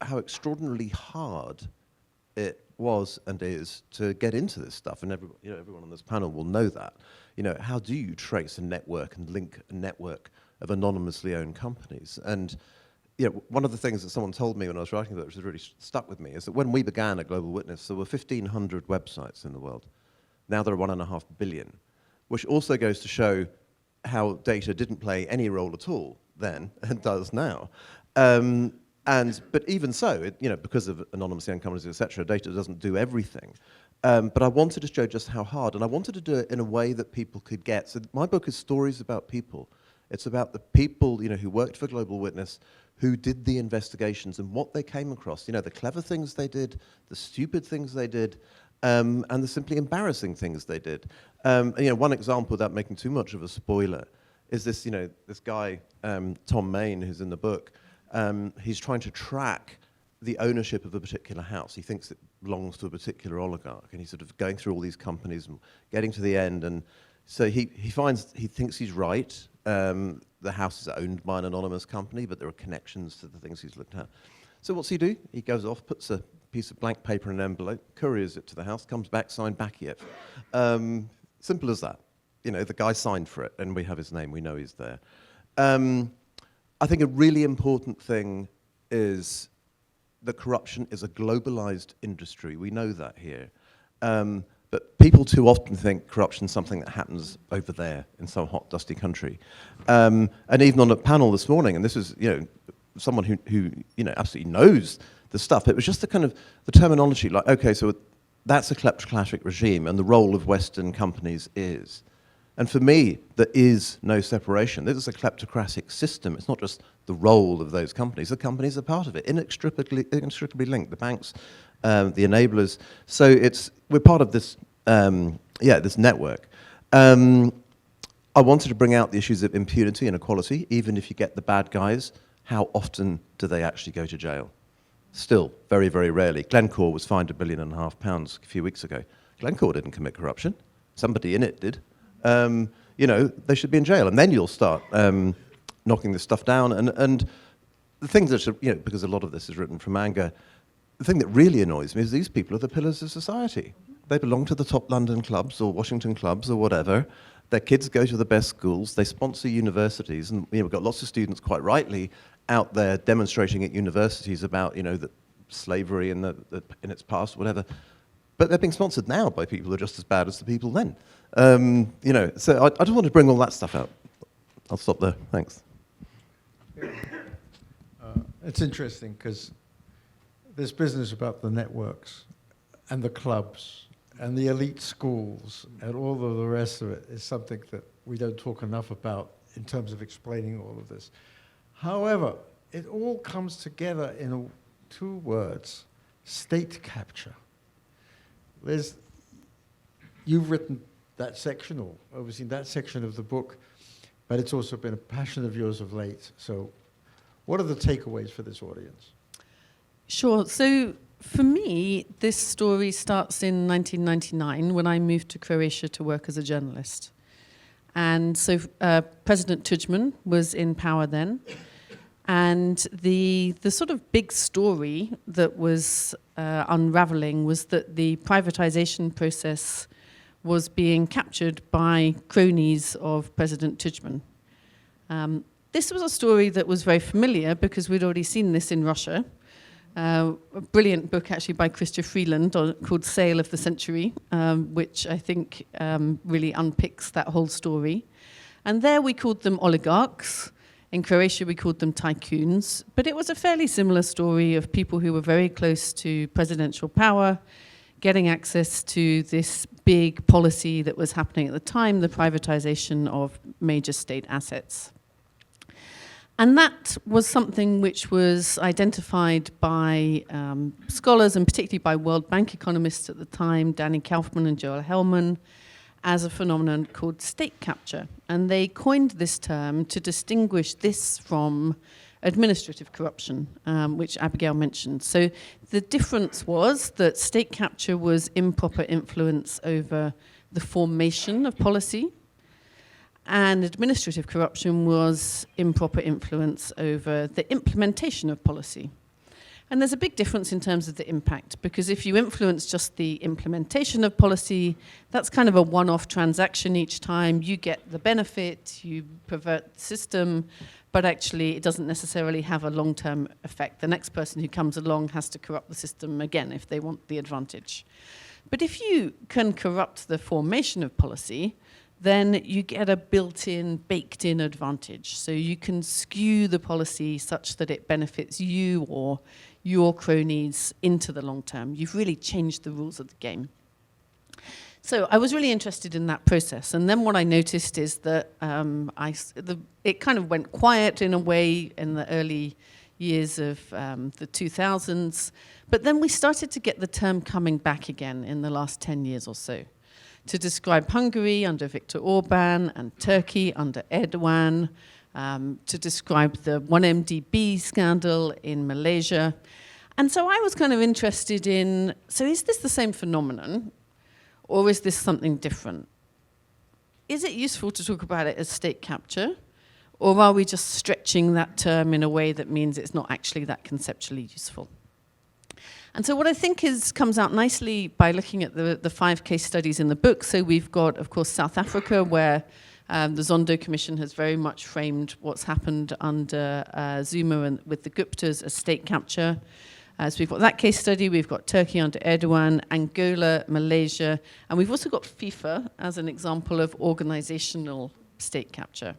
S4: how extraordinarily hard it was and is to get into this stuff, and everyone on this panel will know that. How do you trace a network and link a network of anonymously owned companies? And one of the things that someone told me when I was writing about it, which has really stuck with me, is that when we began at Global Witness, there were 1,500 websites in the world. Now there are 1.5 billion, which also goes to show how data didn't play any role at all then and does now. But even so, because of anonymously owned companies, etc., data doesn't do everything. But I wanted to show just how hard, and I wanted to do it in a way that people could get. So my book is stories about people. It's about the people, who worked for Global Witness, who did the investigations and what they came across. The clever things they did, the stupid things they did, and the simply embarrassing things they did. One example, without making too much of a spoiler, is this, this guy, Tom Main, who's in the book. He's trying to track the ownership of a particular house. He thinks it belongs to a particular oligarch, and he's sort of going through all these companies and getting to the end. And so he thinks he's right. The house is owned by an anonymous company, but there are connections to the things he's looked at. So what's he do? He goes off, puts a piece of blank paper in an envelope, couriers it to the house, comes back, signed Bakiev. Simple as that. The guy signed for it, and we have his name, we know he's there. I think a really important thing is that corruption is a globalized industry. We know that here. But people too often think corruption is something that happens over there in some hot, dusty country. And even on a panel this morning, and this is someone who absolutely knows the stuff. It was just the terminology, like, okay, so that's a kleptocratic regime, and the role of Western companies is. And for me, there is no separation. This is a kleptocratic system. It's not just the role of those companies. The companies are part of it, inextricably linked. The banks, the enablers. So we're part of this, this network. I wanted to bring out the issues of impunity and equality. Even if you get the bad guys, how often do they actually go to jail? Still, very, very rarely. Glencore was fined £1.5 billion a few weeks ago. Glencore didn't commit corruption. Somebody in it did. They should be in jail, and then you'll start knocking this stuff down. And the things that because a lot of this is written from anger, the thing that really annoys me is these people are the pillars of society. They belong to the top London clubs or Washington clubs or whatever. Their kids go to the best schools. They sponsor universities, and we've got lots of students, quite rightly, out there demonstrating at universities about the slavery in its past, whatever. But they're being sponsored now by people who are just as bad as the people then. So I just want to bring all that stuff out. I'll stop there. Thanks.
S1: It's interesting because this business about the networks and the clubs and the elite schools and all of the rest of it is something that we don't talk enough about in terms of explaining all of this. However, it all comes together in two words: state capture. You've written that section, or overseen that section of the book, but it's also been a passion of yours of late. So what are the takeaways for this audience?
S5: Sure. So for me, this story starts in 1999 when I moved to Croatia to work as a journalist. And so President Tudjman was in power then. And the sort of big story that was unraveling was that the privatization process was being captured by cronies of President Tudjman. This was a story that was very familiar because we'd already seen this in Russia. A brilliant book actually by Chrystia Freeland called Sale of the Century, which I think really unpicks that whole story. And there we called them oligarchs. In Croatia, we called them tycoons, but it was a fairly similar story of people who were very close to presidential power, getting access to this big policy that was happening at the time, the privatization of major state assets. And that was something which was identified by scholars, and particularly by World Bank economists at the time, Danny Kaufman and Joel Hellman, as a phenomenon called state capture. And they coined this term to distinguish this from administrative corruption, which Abigail mentioned. So the difference was that state capture was improper influence over the formation of policy, and administrative corruption was improper influence over the implementation of policy. And there's a big difference in terms of the impact, because if you influence just the implementation of policy, that's kind of a one-off transaction each time. You get the benefit, you pervert the system, but actually it doesn't necessarily have a long-term effect. The next person who comes along has to corrupt the system again if they want the advantage. But if you can corrupt the formation of policy, then you get a built-in, baked-in advantage. So you can skew the policy such that it benefits you or your cronies into the long term. You've really changed the rules of the game. So I was really interested in that process. And then what I noticed is that it kind of went quiet in a way in the early years of the 2000s. But then we started to get the term coming back again in the last 10 years or so, to describe Hungary under Viktor Orban and Turkey under Erdogan, to describe the 1MDB scandal in Malaysia. And so I was kind of interested in, so is this the same phenomenon, or is this something different? Is it useful to talk about it as state capture, or are we just stretching that term in a way that means it's not actually that conceptually useful? And so what I think comes out nicely by looking at the 5 case studies in the book. So we've got, of course, South Africa, where the Zondo Commission has very much framed what's happened under Zuma and with the Guptas as state capture. So we've got that case study. We've got Turkey under Erdogan, Angola, Malaysia, and we've also got FIFA as an example of organizational state capture.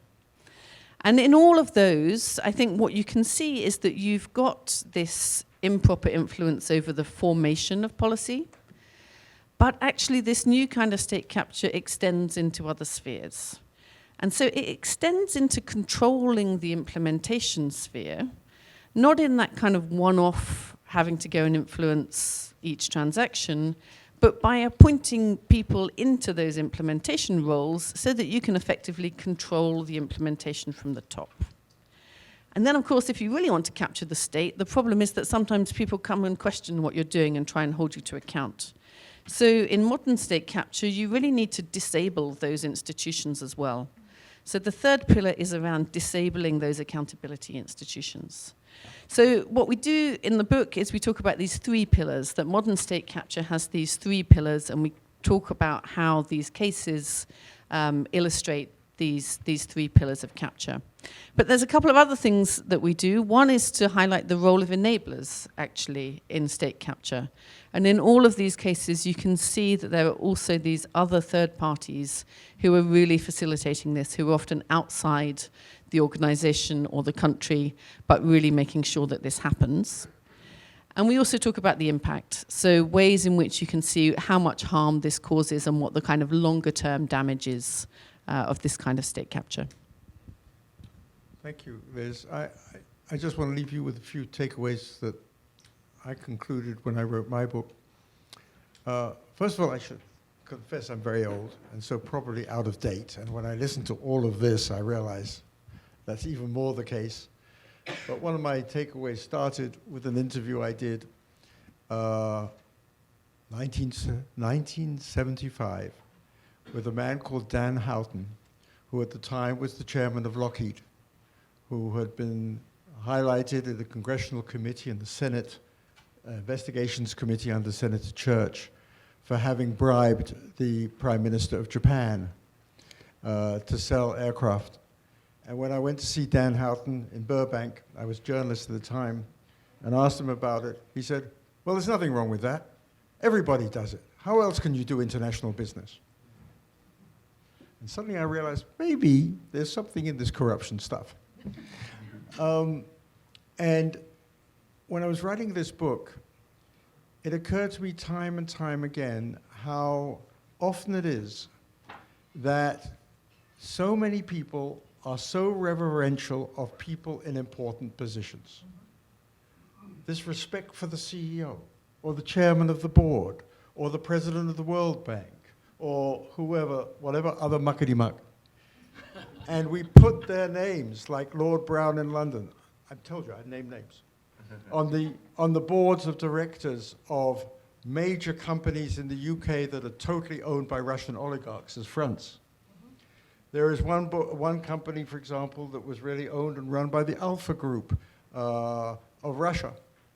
S5: And in all of those, I think what you can see is that you've got this improper influence over the formation of policy, but actually this new kind of state capture extends into other spheres. And so it extends into controlling the implementation sphere, not in that kind of one-off having to go and influence each transaction, but by appointing people into those implementation roles so that you can effectively control the implementation from the top. And then, of course, if you really want to capture the state, the problem is that sometimes people come and question what you're doing and try and hold you to account. So in modern state capture, you really need to disable those institutions as well. So the third pillar is around disabling those accountability institutions. So what we do in the book is we talk about these 3 pillars, that modern state capture has these 3 pillars, and we talk about how these cases illustrate these 3 pillars of capture. But there's a couple of other things that we do. One is to highlight the role of enablers, actually, in state capture. And in all of these cases, you can see that there are also these other third parties who are really facilitating this, who are often outside the organization or the country, but really making sure that this happens. And we also talk about the impact, so ways in which you can see how much harm this causes and what the kind of longer-term damage is of this kind of state capture.
S1: Thank you, Liz. I just want to leave you with a few takeaways that I concluded when I wrote my book. First of all, I should confess I'm very old and so probably out of date. And when I listen to all of this, I realize that's even more the case. But one of my takeaways started with an interview I did 1975 with a man called Dan Houghton, who at the time was the chairman of Lockheed, who had been highlighted at the Congressional Committee and the Senate Investigations Committee under Senator Church for having bribed the Prime Minister of Japan to sell aircraft. And when I went to see Dan Houghton in Burbank, I was a journalist at the time, and asked him about it, he said, well, there's nothing wrong with that. Everybody does it. How else can you do international business? And suddenly I realized maybe there's something in this corruption stuff. And when I was writing this book, it occurred to me time and time again how often it is that so many people are so reverential of people in important positions. This respect for the CEO, or the chairman of the board, or the president of the World Bank, or whoever, whatever other muckety-muck. And we put their names, like Lord Brown in London. I've told you, I named names. on the boards of directors of major companies in the UK that are totally owned by Russian oligarchs as fronts. There is one company, for example, that was really owned and run by the Alpha Group of Russia,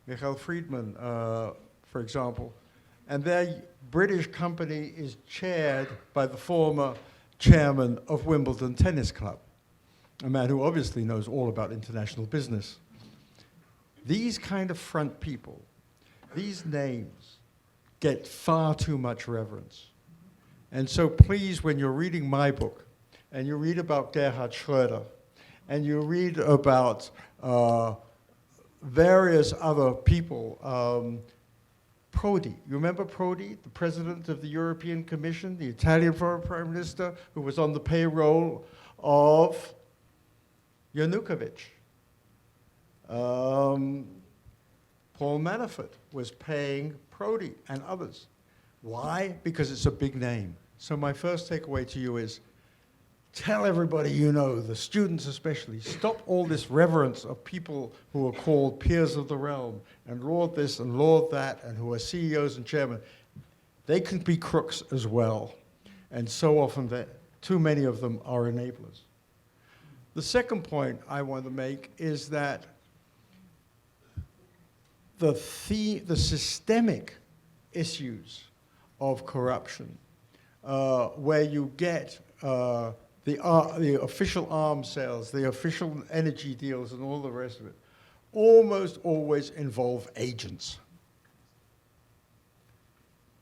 S1: Mikhail Friedman, for example. And their British company is chaired by the former chairman of Wimbledon Tennis Club, a man who obviously knows all about international business. These kind of front people, these names, get far too much reverence. And so please, when you're reading my book, and you read about Gerhard Schröder, and you read about various other people, Prodi, you remember Prodi, the president of the European Commission, the Italian foreign prime minister, who was on the payroll of Yanukovych. Paul Manafort was paying Prodi and others. Why? Because it's a big name. So my first takeaway to you is, tell everybody you know, the students especially, stop all this reverence of people who are called peers of the realm, and Lord this and Lord that, and who are CEOs and chairmen. They can be crooks as well. And so often, too many of them are enablers. The second point I want to make is that the systemic issues of corruption, where you get the official arms sales, the official energy deals, and all the rest of it, almost always involve agents.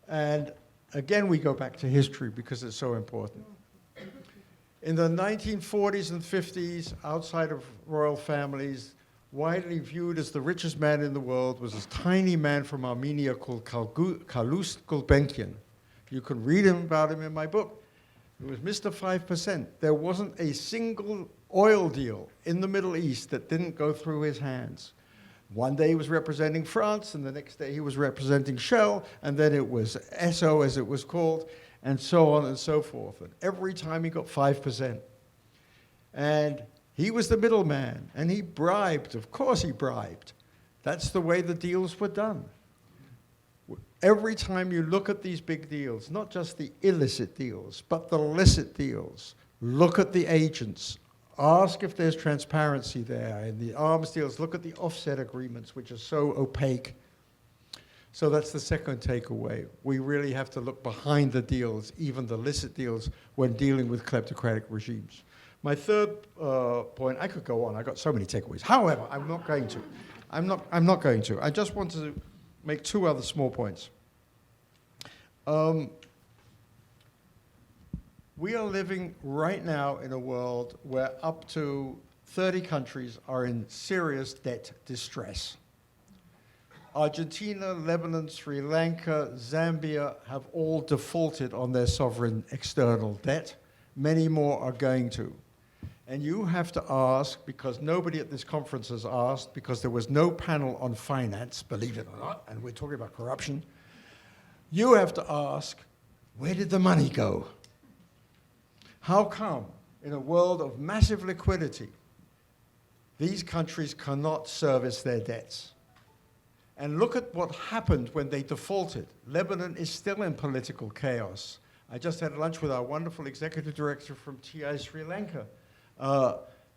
S1: And again, we go back to history because it's so important. In the 1940s and 50s, outside of royal families, widely viewed as the richest man in the world was this tiny man from Armenia called Kalus Gulbenkian. You can read about him in my book. It was Mr. 5%. There wasn't a single oil deal in the Middle East that didn't go through his hands. One day he was representing France, and the next day he was representing Shell, and then it was Esso, as it was called, and so on and so forth. And every time he got 5%. And he was the middleman, and he bribed. Of course he bribed. That's the way the deals were done. Every time you look at these big deals, not just the illicit deals, but the licit deals, look at the agents. Ask if there's transparency there. In the arms deals, look at the offset agreements, which are so opaque. So that's the second takeaway. We really have to look behind the deals, even the licit deals, when dealing with kleptocratic regimes. My third point, I could go on. I got so many takeaways. However, I'm not going to. I'm not going to. I just want to make two other small points. We are living right now in a world where up to 30 countries are in serious debt distress. Argentina, Lebanon, Sri Lanka, Zambia have all defaulted on their sovereign external debt. Many more are going to. And you have to ask, because nobody at this conference has asked, because there was no panel on finance, believe it or not, and we're talking about corruption, you have to ask, where did the money go? How come, in a world of massive liquidity, these countries cannot service their debts? And look at what happened when they defaulted. Lebanon is still in political chaos. I just had lunch with our wonderful executive director from TI Sri Lanka.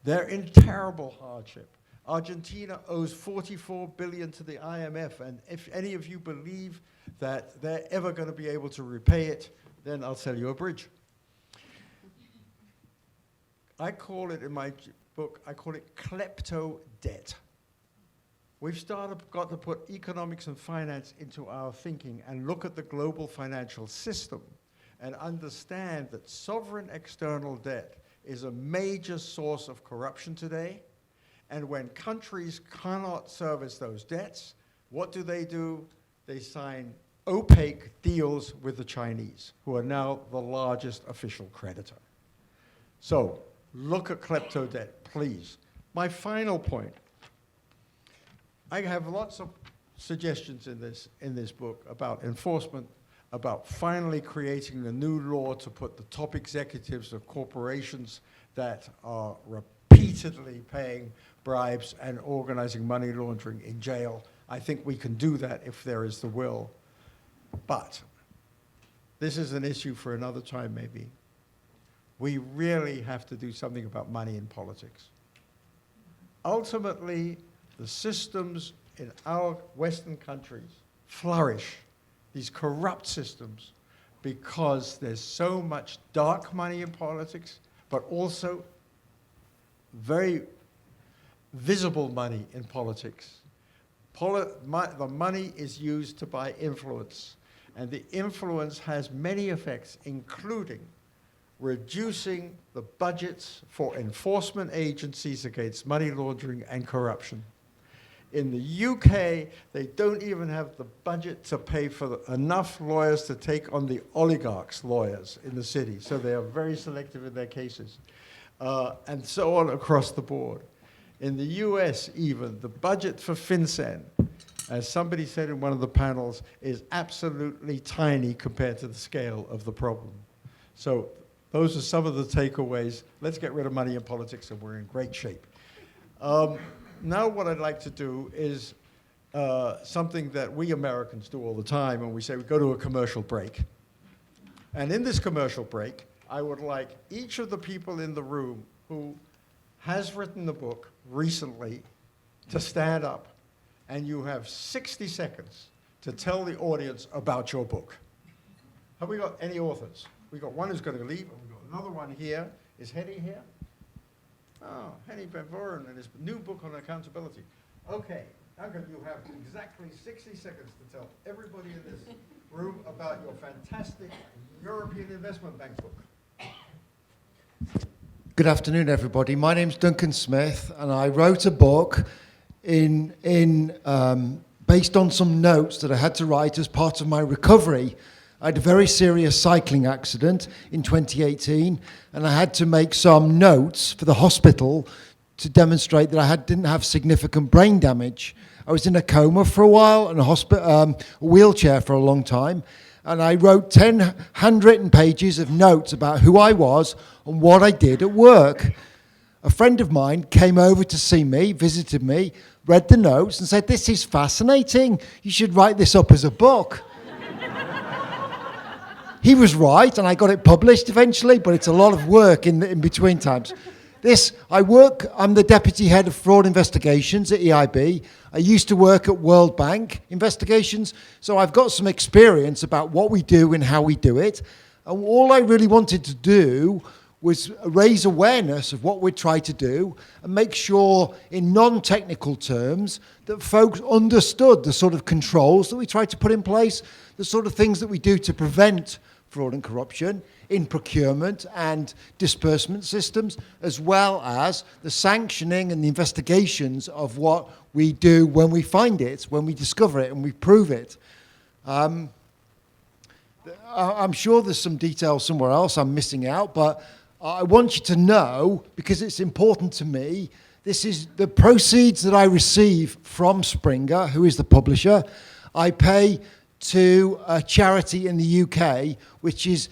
S1: They're in terrible hardship. Argentina owes $44 billion to the IMF, and if any of you believe that they're ever going to be able to repay it, then I'll sell you a bridge. I call it in my book, I call it klepto debt. We've got to put economics and finance into our thinking and look at the global financial system and understand that sovereign external debt is a major source of corruption today, And when countries cannot service those debts, what do? They sign opaque deals with the Chinese, who are now the largest official creditor. So look at klepto debt, please. My final point. I have lots of suggestions in this book about enforcement, about finally creating a new law to put the top executives of corporations that are repeatedly paying bribes and organizing money laundering in jail. I think we can do that if there is the will. But this is an issue for another time, maybe. We really have to do something about money in politics. Ultimately, the systems in our Western countries flourish, these corrupt systems, because there's so much dark money in politics, but also very visible money in politics. The money is used to buy influence, and the influence has many effects, including reducing the budgets for enforcement agencies against money laundering and corruption. In the UK, they don't even have the budget to pay for enough lawyers to take on the oligarchs' lawyers in the city, so they are very selective in their cases, and so on across the board. In the US, even, the budget for FinCEN, as somebody said in one of the panels, is absolutely tiny compared to the scale of the problem. So those are some of the takeaways. Let's get rid of money in politics, and we're in great shape. Now what I'd like to do is something that we Americans do all the time, and we say we go to a commercial break. And in this commercial break, I would like each of the people in the room who has written the book recently to stand up, and you have 60 seconds to tell the audience about your book. Have we got any authors? We got one who's going to leave, and we've got another one here. Is Henny here? Oh, Henny Bevoren and his new book on accountability. Okay, Duncan, you have exactly 60 seconds to tell everybody in this room about your fantastic European Investment Bank book.
S6: Good afternoon, everybody. My name's Duncan Smith, and I wrote a book based on some notes that I had to write as part of my recovery. I had a very serious cycling accident in 2018, and I had to make some notes for the hospital to demonstrate that I didn't have significant brain damage. I was in a coma for a while and a wheelchair for a long time, and I wrote 10 handwritten pages of notes about who I was and what I did at work. A friend of mine came over to see me, visited me, read the notes and said, "This is fascinating. You should write this up as a book." He was right, and I got it published eventually, but it's a lot of work in between times. I'm the deputy head of fraud investigations at EIB. I used to work at World Bank investigations, so I've got some experience about what we do and how we do it. And all I really wanted to do was raise awareness of what we try to do and make sure in non-technical terms that folks understood the sort of controls that we try to put in place, the sort of things that we do to prevent fraud and corruption in procurement and disbursement systems, as well as the sanctioning and the investigations of what we do when we find it, when we discover it and we prove it. I'm sure there's some details somewhere else I'm missing out, but I want you to know, because it's important to me, this is the proceeds that I receive from Springer, who is the publisher. I pay to a charity in the UK, which is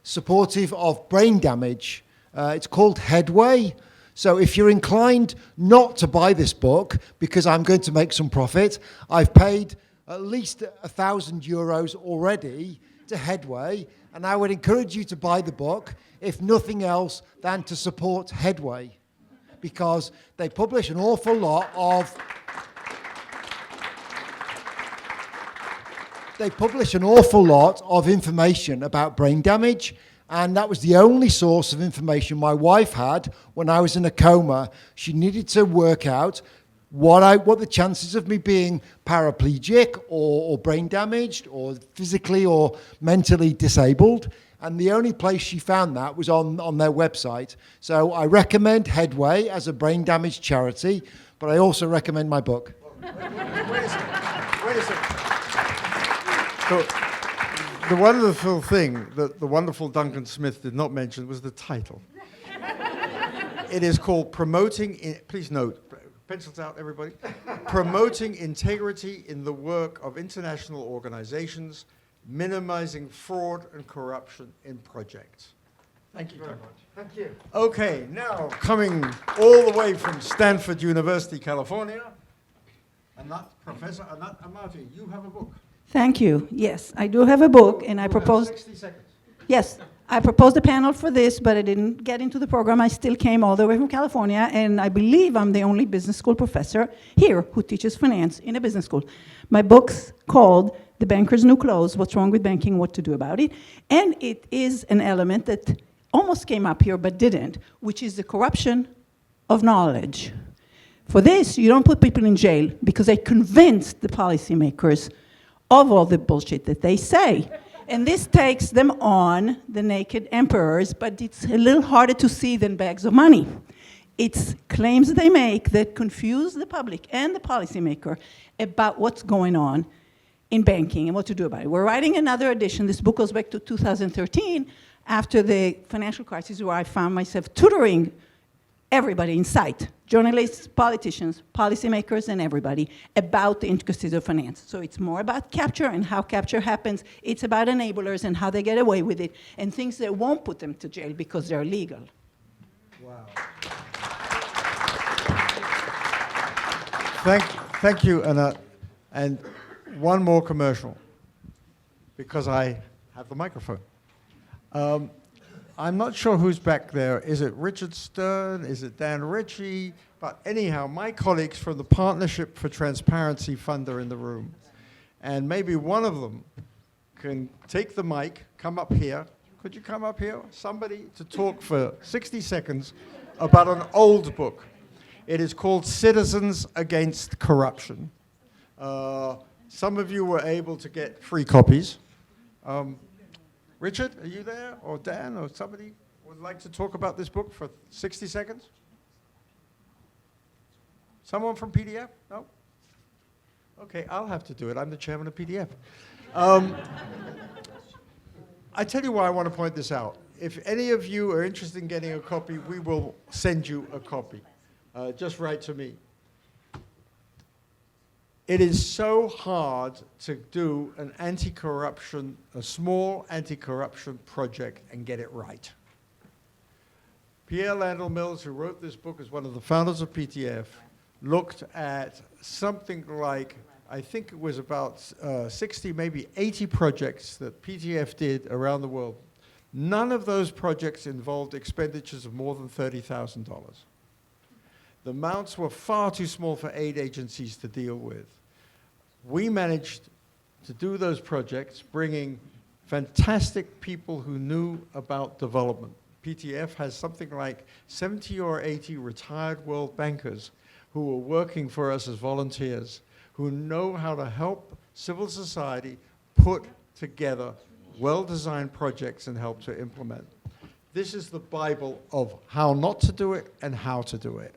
S6: supportive of brain damage. It's called Headway. So if you're inclined not to buy this book, because I'm going to make some profit, I've paid at least €1,000 already to Headway, and I would encourage you to buy the book, if nothing else than to support Headway, because they publish an awful lot of information about brain damage, and that was the only source of information my wife had when I was in a coma. She needed to work out what the chances of me being paraplegic or brain damaged or physically or mentally disabled, And the only place she found that was on their website. So I recommend Headway as a brain damage charity, but I also recommend my book.
S1: Wait a second. So, the wonderful thing that the wonderful Duncan Smith did not mention was the title. It is called please note, pencils out everybody, Promoting Integrity in the Work of International Organizations, Minimizing Fraud and Corruption in Projects. Thank you very much.
S6: Thank you.
S1: Okay, now coming all the way from Stanford University, California, Professor Anat Amati, you have a book.
S7: Thank you. Yes, I do have a book, and I
S1: You have
S7: proposed.
S1: 60 seconds.
S7: Yes, I proposed a panel for this, but I didn't get into the program. I still came all the way from California, and I believe I'm the only business school professor here who teaches finance in a business school. My book's called The Banker's New Clothes: What's Wrong with Banking, What to Do About It, and it is an element that almost came up here but didn't, which is the corruption of knowledge. For this, you don't put people in jail because they convinced the policymakers of all the bullshit that they say. And this takes them on the naked emperors, but it's a little harder to see than bags of money. It's claims they make that confuse the public and the policymaker about what's going on in banking and what to do about it. We're writing another edition. This book goes back to 2013, after the financial crisis, where I found myself tutoring everybody in sight, journalists, politicians, policymakers, and everybody, about the intricacies of finance. So it's more about capture and how capture happens. It's about enablers and how they get away with it, and things that won't put them to jail because they're legal.
S1: Wow. Thank you, Anat. And one more commercial, because I have the microphone. I'm not sure who's back there. Is it Richard Stern? Is it Dan Ritchie? But anyhow, my colleagues from the Partnership for Transparency Fund are in the room. And maybe one of them can take the mic, come up here. Could you come up here? Somebody to talk for 60 seconds about an old book. It is called Citizens Against Corruption. Some of you were able to get free copies. Richard, are you there? Or Dan, or somebody would like to talk about this book for 60 seconds? Someone from PDF? No? Okay, I'll have to do it. I'm the chairman of PDF. I tell you why I want to point this out. If any of you are interested in getting a copy, we will send you a copy. Just write to me. It is so hard to do an anti-corruption, a small anti-corruption project and get it right. Pierre Landell Mills, who wrote this book as one of the founders of PTF, looked at something like, I think it was about 60, maybe 80 projects that PTF did around the world. None of those projects involved expenditures of more than $30,000. The amounts were far too small for aid agencies to deal with. We managed to do those projects, bringing fantastic people who knew about development. PTF has something like 70 or 80 retired world bankers who are working for us as volunteers, who know how to help civil society put together well-designed projects and help to implement. This is the Bible of how not to do it and how to do it.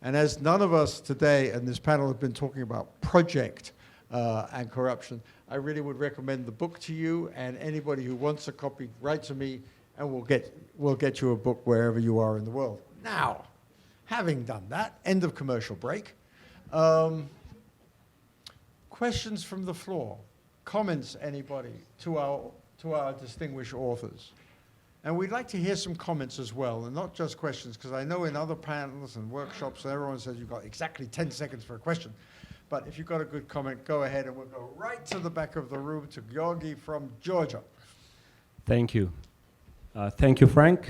S1: And as none of us today in this panel have been talking about project and corruption, I really would recommend the book to you, and anybody who wants a copy, write to me, and we'll get you a book wherever you are in the world. Now, having done that, end of commercial break. Questions from the floor, comments, anybody, to our distinguished authors. And we'd like to hear some comments as well, and not just questions, because I know in other panels and workshops, everyone says you've got exactly 10 seconds for a question. But if you've got a good comment, go ahead, and we'll go right to the back of the room to Georgi from Georgia.
S8: Thank you. Thank you, Frank.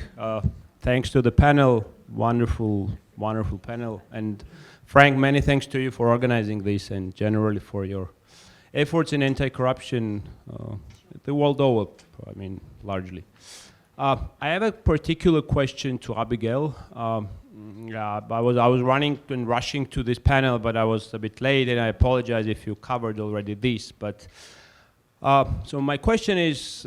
S8: Thanks to the panel, wonderful, wonderful panel. And Frank, many thanks to you for organizing this and generally for your efforts in anti-corruption the world over, I mean, largely. I have a particular question to Abigail. I was running and rushing to this panel, but I was a bit late, and I apologize if you covered already this. But so my question is,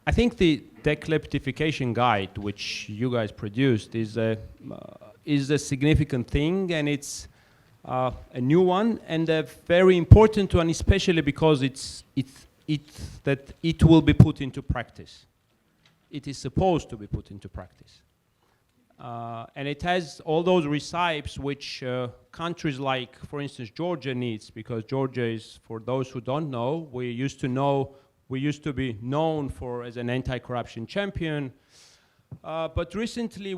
S8: I think the decleptification guide, which you guys produced, is a significant thing, and it's a new one and a very important one, especially because it will be put into practice. It is supposed to be put into practice. And it has all those recipes which countries like, for instance, Georgia needs, because Georgia is, for those who don't know, we used to be known for as an anti-corruption champion. But recently,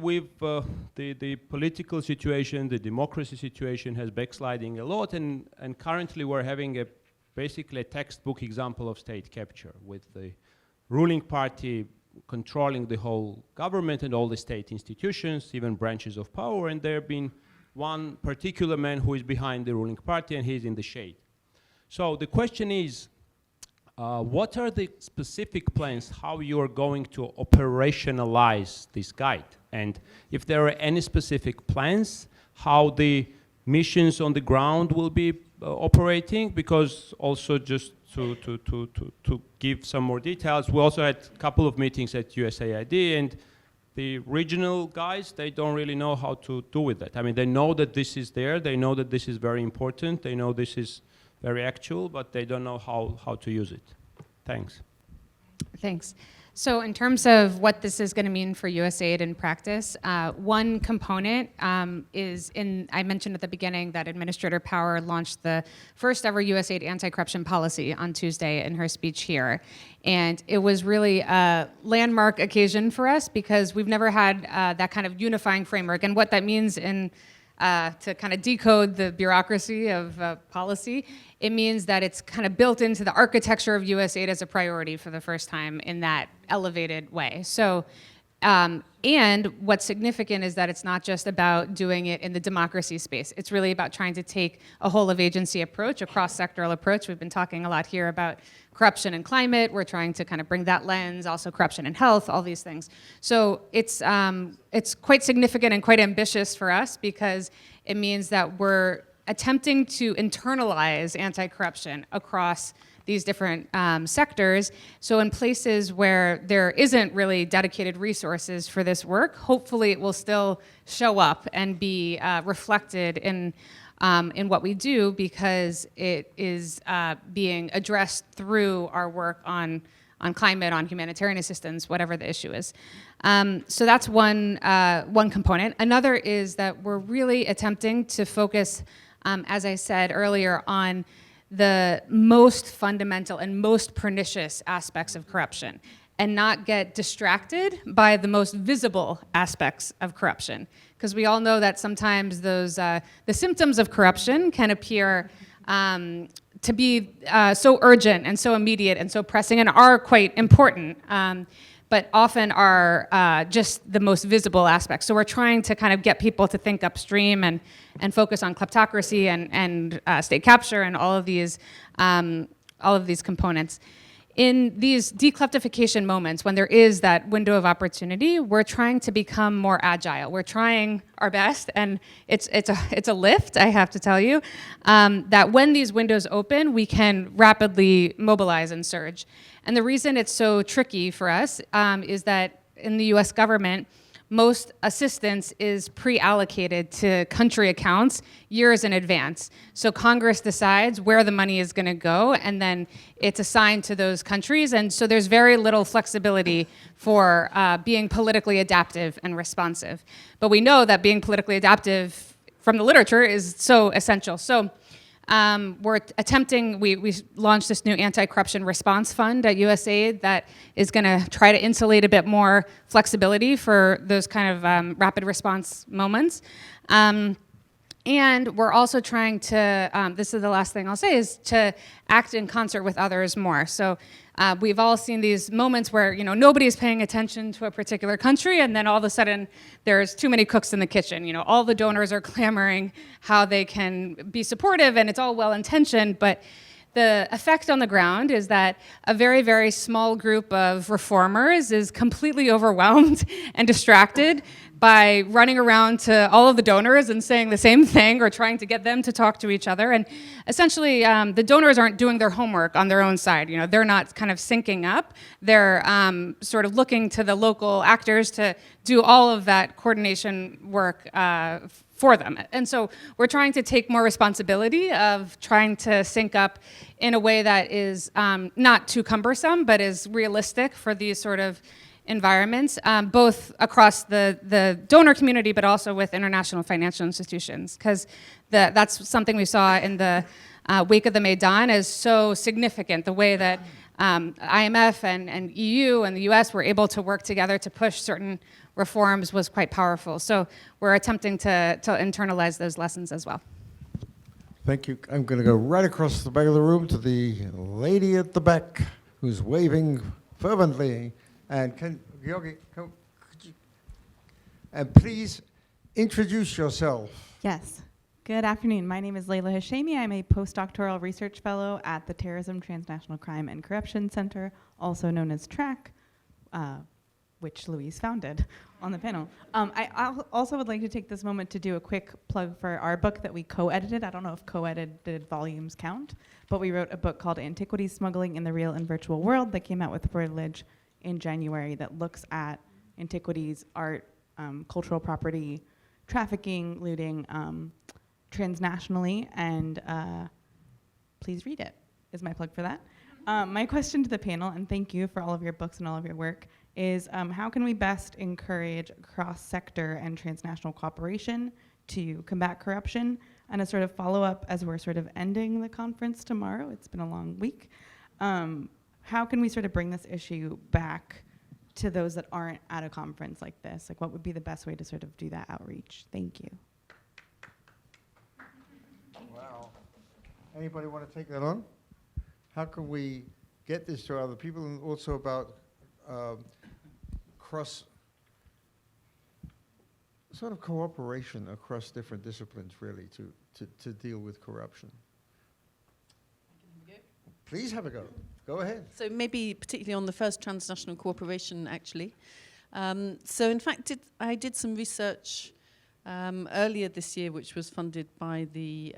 S8: the political situation, the democracy situation has backsliding a lot, and currently we're having basically a textbook example of state capture, with the ruling party controlling the whole government and all the state institutions, even branches of power, and there have been one particular man who is behind the ruling party, and he's in the shade. So the question is, what are the specific plans, how you are going to operationalize this guide? And if there are any specific plans, how the missions on the ground will be operating? Because also just to give some more details, we also had a couple of meetings at USAID, and the regional guys, they don't really know how to do with that. I mean, they know that this is there, they know that this is very important, they know this is very actual, but they don't know how to use it. Thanks.
S2: Thanks. So in terms of what this is going to mean for USAID in practice, one component is I mentioned at the beginning that Administrator Power launched the first ever USAID anti-corruption policy on Tuesday in her speech here. And it was really a landmark occasion for us because we've never had that kind of unifying framework. And what that means to kind of decode the bureaucracy of policy, it means that it's kind of built into the architecture of USAID as a priority for the first time in that elevated way. So, and what's significant is that it's not just about doing it in the democracy space. It's really about trying to take a whole of agency approach, a cross-sectoral approach. We've been talking a lot here about corruption and climate. We're trying to kind of bring that lens, also corruption and health, all these things. So it's quite significant and quite ambitious for us because it means that we're attempting to internalize anti-corruption across these different sectors. So in places where there isn't really dedicated resources for this work, hopefully it will still show up and be reflected in what we do because it is being addressed through our work on climate, on humanitarian assistance, whatever the issue is. So that's one component. Another is that we're really attempting to focus, as I said earlier, on the most fundamental and most pernicious aspects of corruption and not get distracted by the most visible aspects of corruption. Because we all know that sometimes those the symptoms of corruption can appear to be so urgent and so immediate and so pressing and are quite important, but often are just the most visible aspects. So we're trying to kind of get people to think upstream and focus on kleptocracy and state capture and all of these components. In these dekleptification moments, when there is that window of opportunity, we're trying to become more agile. We're trying our best, and it's a lift, I have to tell you, that when these windows open, we can rapidly mobilize and surge. And the reason it's so tricky for us is that in the US government, most assistance is pre-allocated to country accounts years in advance. So Congress decides where the money is going to go, and then it's assigned to those countries. And so there's very little flexibility for being politically adaptive and responsive. But we know that being politically adaptive from the literature is so essential. So we're attempting, we launched this new anti-corruption response fund at USAID that is going to try to insulate a bit more flexibility for those kind of rapid response moments. And we're also trying to, this is the last thing I'll say, is to act in concert with others more. So we've all seen these moments where nobody's paying attention to a particular country, and then all of a sudden there's too many cooks in the kitchen. All the donors are clamoring how they can be supportive, and it's all well-intentioned, but the effect on the ground is that a very, very small group of reformers is completely overwhelmed and distracted by running around to all of the donors and saying the same thing or trying to get them to talk to each other. And essentially, the donors aren't doing their homework on their own side. You know, they're not kind of syncing up. They're sort of looking to the local actors to do all of that coordination work for them. And so we're trying to take more responsibility of trying to sync up in a way that is not too cumbersome, but is realistic for these sort of environments, both across the donor community, but also with international financial institutions, because that's something we saw in the wake of the Maidan is so significant, the way that IMF and EU and the US were able to work together to push certain reforms was quite powerful. So we're attempting to internalize those lessons as well.
S1: Thank you. I'm going to go right across the back of the room to the lady at the back who's waving fervently. And Georgi, could you, and please introduce yourself.
S9: Yes. Good afternoon. My name is Layla Hashemi. I'm a postdoctoral research fellow at the Terrorism, Transnational Crime, and Corruption Center, also known as TRAC, which Louise founded on the panel. I also would like to take this moment to do a quick plug for our book that we co-edited. I don't know if co-edited volumes count, but we wrote a book called Antiquities Smuggling in the Real and Virtual World that came out with Privilege in January that looks at antiquities, art, cultural property, trafficking, looting, transnationally, and please read it, is my plug for that. My question to the panel, and thank you for all of your books and all of your work, is how can we best encourage cross-sector and transnational cooperation to combat corruption? And a sort of follow-up as we're sort of ending the conference tomorrow, it's been a long week, how can we sort of bring this issue back to those that aren't at a conference like this? Like, what would be the best way to sort of do that outreach? Thank you.
S1: Wow. Anybody want to take that on? How can we get this to other people, and also about sort of cooperation across different disciplines, really, to deal with corruption? Please have a go. Go ahead.
S5: So maybe particularly on the first transnational cooperation, actually. So in fact, I did some research earlier this year, which was funded by the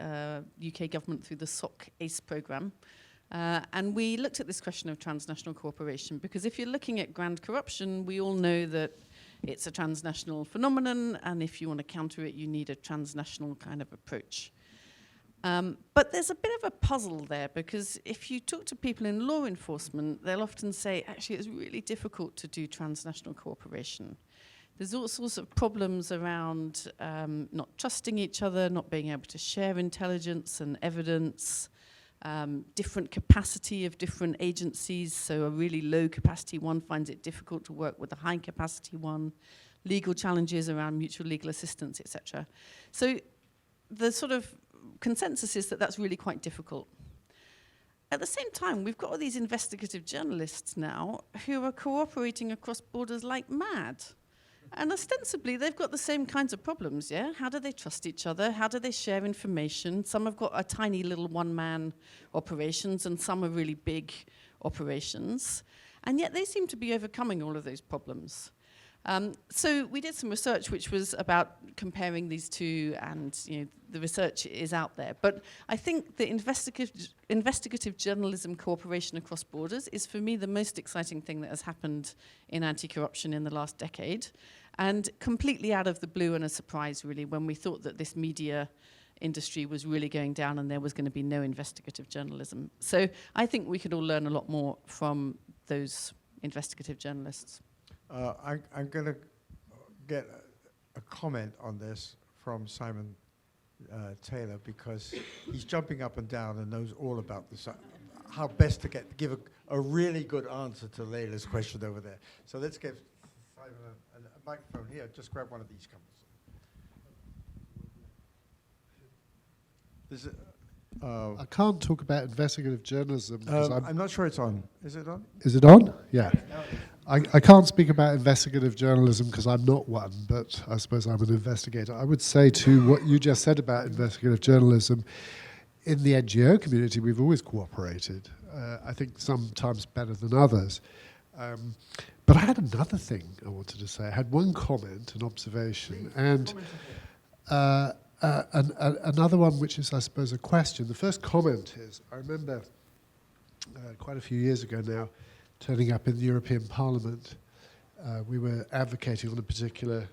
S5: UK government through the SOC ACE programme. And we looked at this question of transnational cooperation, because if you're looking at grand corruption, we all know that it's a transnational phenomenon, and if you want to counter it, you need a transnational kind of approach. But there's a bit of a puzzle there, because if you talk to people in law enforcement, they'll often say, actually, it's really difficult to do transnational cooperation. There's all sorts of problems around not trusting each other, not being able to share intelligence and evidence, different capacity of different agencies. So a really low capacity one finds it difficult to work with a high capacity one, legal challenges around mutual legal assistance, etc. So the sort of consensus is that that's really quite difficult. At the same time, we've got all these investigative journalists now who are cooperating across borders like mad. And ostensibly, they've got the same kinds of problems, yeah? How do they trust each other? How do they share information? Some have got a tiny little one-man operations, and some are really big operations. And yet they seem to be overcoming all of those problems. So we did some research which was about comparing these two, and the research is out there. But I think the investigative journalism cooperation across borders is, for me, the most exciting thing that has happened in anti-corruption in the last decade, and completely out of the blue and a surprise, really, when we thought that this media industry was really going down and there was going to be no investigative journalism. So I think we could all learn a lot more from those investigative journalists.
S1: I'm going to get a comment on this from Simon Taylor, because he's jumping up and down and knows all about this, how best to give a really good answer to Layla's question over there. So let's give Simon a microphone here. Just grab one of these comments.
S10: I can't talk about investigative journalism because
S1: I'm not sure it's on. Is it on?
S10: Is it on? Yeah. I can't speak about investigative journalism because I'm not one, but I suppose I'm an investigator. I would say to what you just said about investigative journalism, in the NGO community, we've always cooperated. I think sometimes better than others. But I had another thing I wanted to say. I had one comment, an observation, and another one which is, I suppose, a question. The first comment is, I remember quite a few years ago now, turning up in the European Parliament. We were advocating on a particular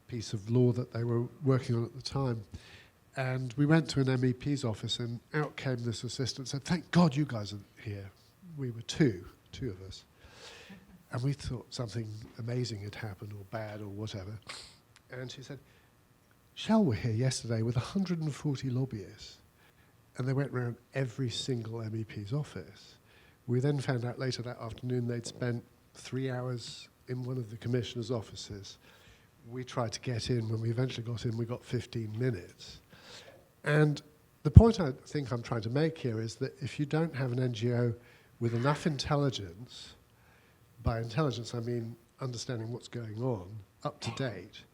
S10: piece of law that they were working on at the time. And we went to an MEP's office, and out came this assistant and said, "Thank God you guys are here." We were two of us. And we thought something amazing had happened, or bad, or whatever. And she said, "Shell were here yesterday with 140 lobbyists." And they went round every single MEP's office. We then found out later that afternoon they'd spent 3 hours in one of the commissioner's offices. We tried to get in. When we eventually got in, we got 15 minutes. And the point I think I'm trying to make here is that if you don't have an NGO with enough intelligence, by intelligence I mean understanding what's going on, up to date,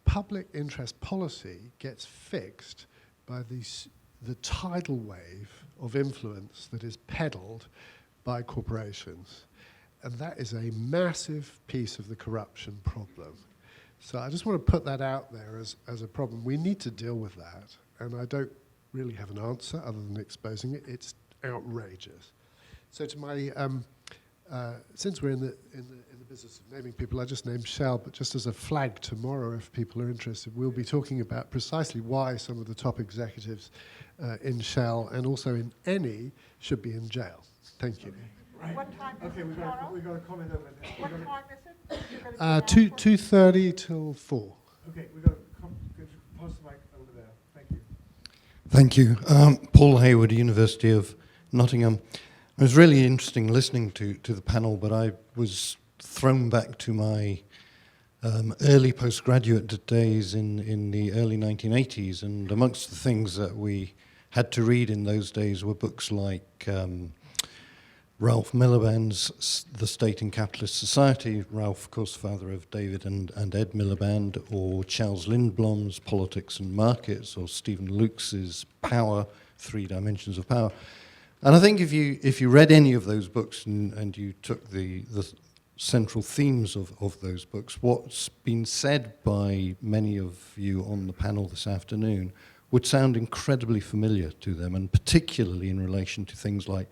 S10: public interest policy gets fixed by the tidal wave of influence that is peddled by corporations. And that is a massive piece of the corruption problem. So I just want to put that out there as a problem. We need to deal with that. And I don't really have an answer other than exposing it. It's outrageous. So to my, since we're in the business of naming people, I just named Shell, but just as a flag tomorrow, if people are interested, we'll be talking about precisely why some of the top executives in Shell and also in Eni should be in jail. Thank you.
S1: Right.
S3: What time is
S1: Okay,
S3: it
S1: we've
S3: tomorrow?
S1: got a comment over there.
S3: What time is it? You're gonna do that?
S10: 2:30 till 4.
S1: Okay, we've got a pass the mic over there. Thank you.
S11: Thank you. Paul Hayward, University of Nottingham. It was really interesting listening to the panel, but I was thrown back to my early postgraduate days in the early 1980s, and amongst the things that we had to read in those days were books like Ralph Miliband's The State in Capitalist Society, Ralph, of course, father of David and Ed Miliband, or Charles Lindblom's Politics and Markets, or Stephen Lukes's Power, Three Dimensions of Power. And I think if you read any of those books and you took the central themes of those books, what's been said by many of you on the panel this afternoon would sound incredibly familiar to them, and particularly in relation to things like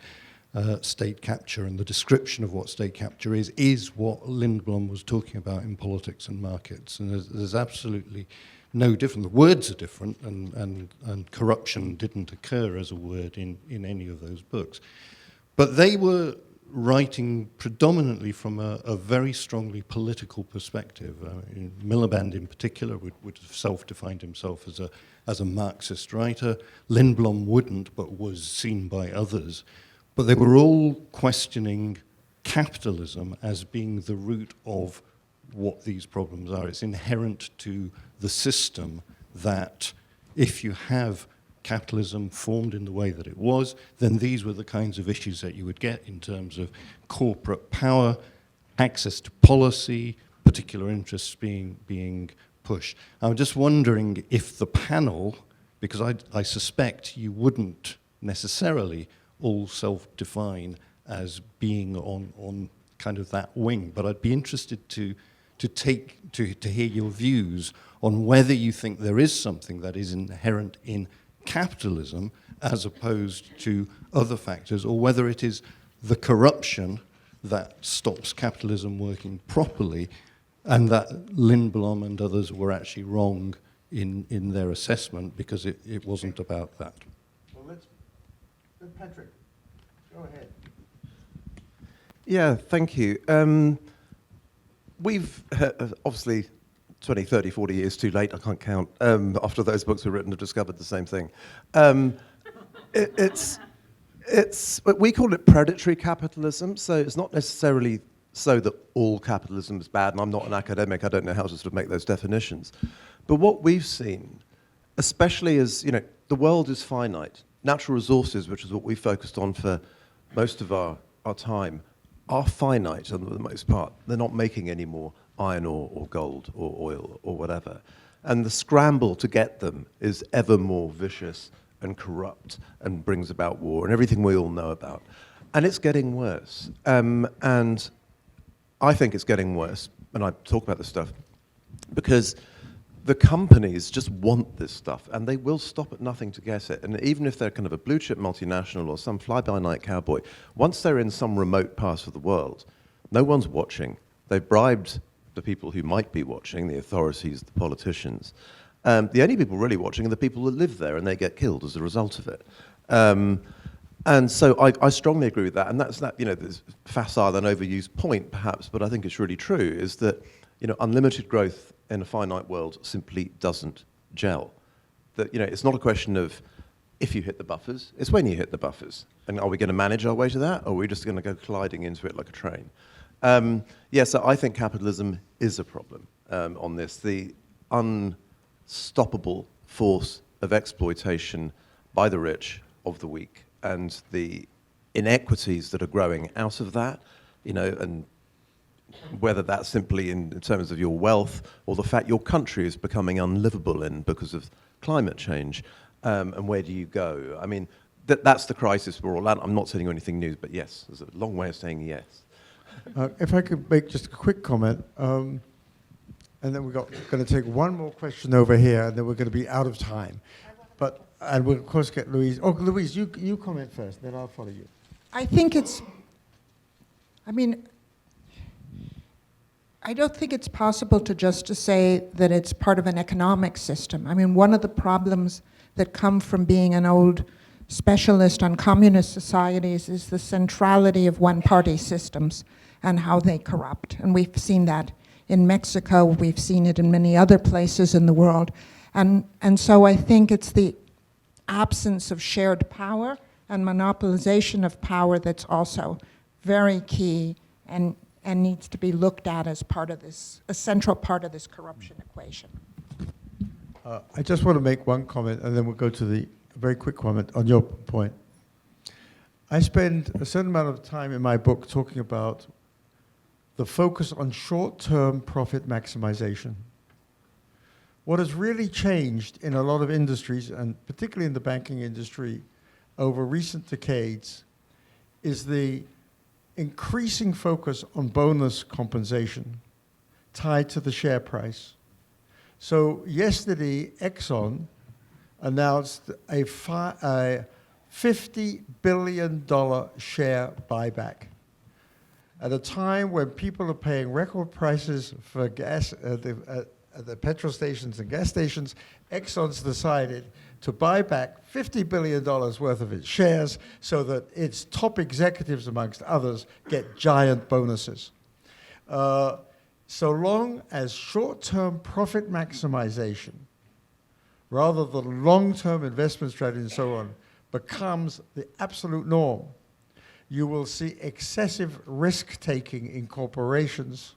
S11: state capture, and the description of what state capture is what Lindblom was talking about in Politics and Markets. And there's absolutely no different. The words are different, and corruption didn't occur as a word in any of those books. But they were writing predominantly from a very strongly political perspective. Miliband in particular would have self-defined himself as a Marxist writer. Lindblom wouldn't, but was seen by others. But they were all questioning capitalism as being the root of what these problems are. It's inherent to the system that if you have capitalism formed in the way that it was, then these were the kinds of issues that you would get in terms of corporate power, access to policy, particular interests being pushed. I'm just wondering if the panel, because I suspect you wouldn't necessarily all self-define as being on kind of that wing, but I'd be interested to hear your views on whether you think there is something that is inherent in capitalism as opposed to other factors, or whether it is the corruption that stops capitalism working properly, and that Lindblom and others were actually wrong in their assessment because it wasn't about that.
S1: Well, let's Patrick, go ahead.
S4: Yeah, thank you. We've obviously 20, 30, 40 years too late, I can't count, after those books were written, have discovered the same thing. We call it predatory capitalism, so it's not necessarily so that all capitalism is bad, and I'm not an academic, I don't know how to sort of make those definitions. But what we've seen, especially as, the world is finite. Natural resources, which is what we focused on for most of our time, are finite for the most part. They're not making any more iron ore or gold or oil or whatever. And the scramble to get them is ever more vicious and corrupt and brings about war and everything we all know about. And it's getting worse. And I think it's getting worse, and I talk about this stuff, because the companies just want this stuff, and they will stop at nothing to get it. And even if they're kind of a blue-chip multinational or some fly-by-night cowboy, once they're in some remote part of the world, no one's watching. They've bribed the people who might be watching, the authorities, the politicians. The only people really watching are the people that live there, and they get killed as a result of it. And so I strongly agree with that, and that's that, this facile and overused point, perhaps, but I think it's really true, is that, unlimited growth in a finite world simply doesn't gel. That, it's not a question of if you hit the buffers, it's when you hit the buffers. And are we going to manage our way to that, or are we just going to go colliding into it like a train? So I think capitalism is a problem on this. The unstoppable force of exploitation by the rich of the weak, and the inequities that are growing out of that, and whether that's simply in terms of your wealth or the fact your country is becoming unlivable because of climate change, and where do you go? I mean, that's the crisis we're all at. I'm not telling you anything new, but yes, there's a long way of saying yes.
S1: If I could make just a quick comment, and then we're going to take one more question over here, and then we're going to be out of time. And we'll, of course, get Louise. Oh, Louise, you comment first, then I'll follow you.
S3: I think I don't think it's possible to say that it's part of an economic system. I mean, one of the problems that come from being an old specialist on communist societies is the centrality of one-party systems and how they corrupt. And we've seen that in Mexico, we've seen it in many other places in the world. And so I think it's the absence of shared power and monopolization of power that's also very key and needs to be looked at as part of this, a central part of this corruption equation.
S1: I just want to make one comment, and then we'll go to a very quick comment on your point. I spend a certain amount of time in my book talking about the focus on short-term profit maximization. What has really changed in a lot of industries, and particularly in the banking industry, over recent decades, is the increasing focus on bonus compensation tied to the share price. So yesterday, Exxon announced a $50 billion share buyback. At a time when people are paying record prices for gas at the petrol stations and gas stations, Exxon's decided to buy back $50 billion worth of its shares so that its top executives, amongst others, get giant bonuses. So long as short-term profit maximization, rather than long-term investment strategy and so on, becomes the absolute norm, you will see excessive risk-taking in corporations,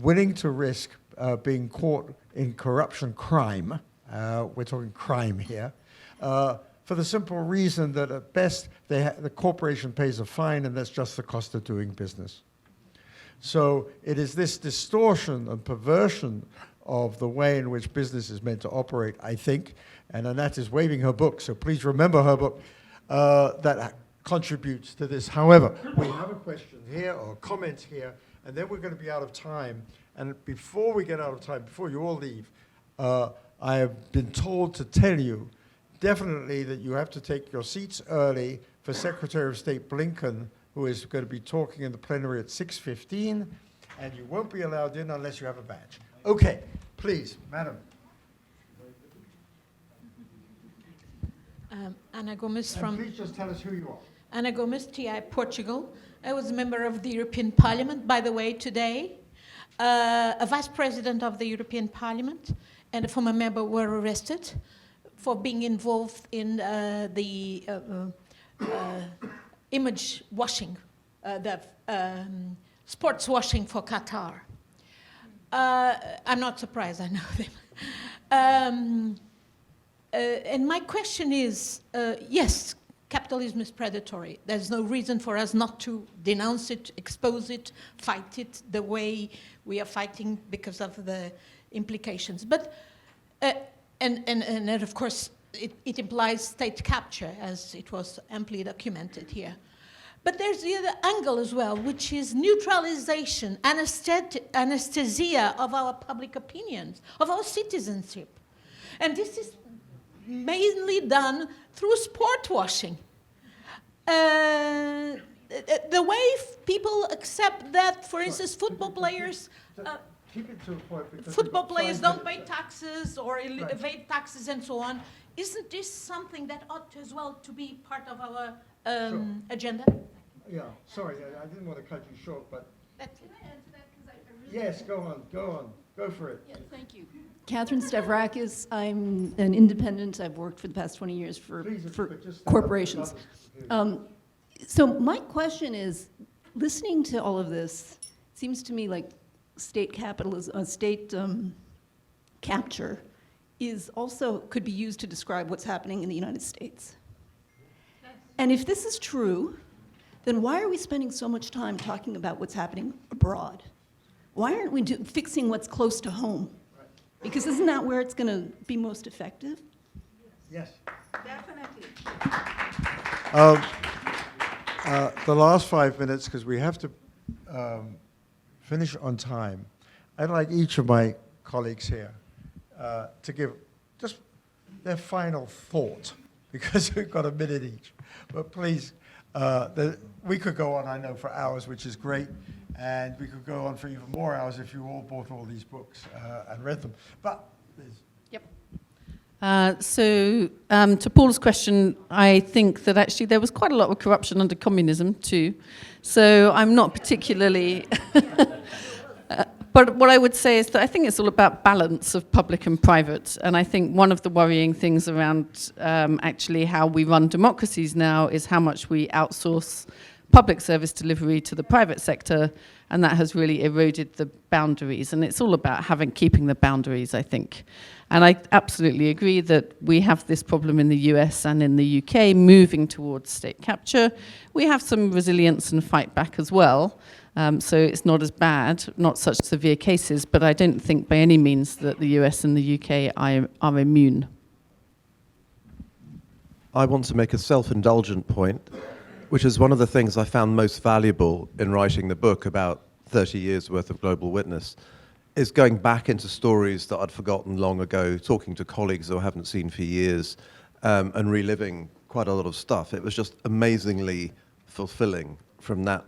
S1: willing to risk being caught in corruption crime. We're talking crime here, for the simple reason that at best the corporation pays a fine, and that's just the cost of doing business. So it is this distortion and perversion of the way in which business is meant to operate, I think, and Annette is waving her book, so please remember her book, that contributes to this. However, we have a question here or comment here, and then we're going to be out of time. And before we get out of time, before you all leave, I have been told to tell you definitely that you have to take your seats early for Secretary of State Blinken, who is going to be talking in the plenary at 6:15, and you won't be allowed in unless you have a badge. Okay, please, madam.
S12: Ana Gomes from...
S1: Please just tell us who you are.
S12: Ana Gomes, TI, Portugal. I was a member of the European Parliament, by the way, today. A vice president of the European Parliament and a former member were arrested for being involved in the image washing, the sports washing for Qatar. I'm not surprised, I know them. And my question is, yes, capitalism is predatory. There's no reason for us not to denounce it, expose it, fight it the way we are fighting because of the implications. But And of course, it implies state capture, as it was amply documented here. But there's the other angle as well, which is neutralization, anesthesia of our public opinions, of our citizenship. And this is mainly done through sport washing. The way people accept that, for instance, football players...
S1: Keep it to a point, because
S12: football
S1: we've got
S12: players
S1: 5
S12: don't
S1: minutes
S12: pay taxes or
S1: Right.
S12: evade taxes and so on. Isn't this something that ought as well to be part of our agenda?
S1: Yeah, sorry, I didn't want to cut you short, but
S12: That's
S13: Can I add to that? 'Cause I really
S1: yes, go on, go for it.
S13: Yeah, thank you. Catherine Stavrakis, I'm an independent. I've worked for the past 20 years for
S1: But just
S13: corporations. So my question is, listening to all of this, it seems to me like state capitalism, state capture is also could be used to describe what's happening in the United States. And if this is true, then why are we spending so much time talking about what's happening abroad? Why aren't we fixing what's close to home? Because isn't that where it's going to be most effective?
S1: Yes.
S3: Definitely.
S1: The last 5 minutes, because we have to finish on time. I'd like each of my colleagues here to give just their final thought, because we've got a minute each. But please, we could go on, I know, for hours, which is great, and we could go on for even more hours if you all bought all these books and read them. But please.
S5: To Paul's question, I think that actually there was quite a lot of corruption under communism too. So I'm not particularly... But what I would say is that I think it's all about balance of public and private. And I think one of the worrying things around actually how we run democracies now is how much we outsource public service delivery to the private sector, and that has really eroded the boundaries. And it's all about keeping the boundaries, I think. And I absolutely agree that we have this problem in the US and in the UK moving towards state capture. We have some resilience and fight back as well. So it's not as bad, not such severe cases, but I don't think by any means that the US and the UK are immune.
S4: I want to make a self-indulgent point, which is one of the things I found most valuable in writing the book about 30 years worth of Global Witness, is going back into stories that I'd forgotten long ago, talking to colleagues who I haven't seen for years, and reliving quite a lot of stuff. It was just amazingly fulfilling from that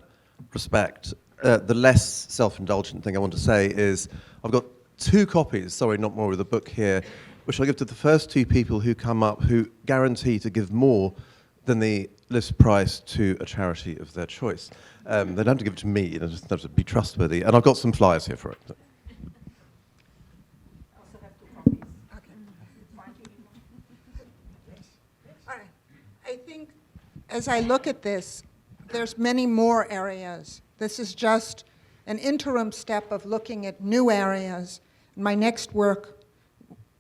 S4: respect. The less self-indulgent thing I want to say is I've got 2 copies, sorry, not more of the book here, which I'll give to the first 2 people who come up who guarantee to give more than the list price to a charity of their choice. They don't have to give it to me, they just have to be trustworthy. And I've got some flyers here for it.
S3: I think as I look at this, there's many more areas. This is just an interim step of looking at new areas. My next work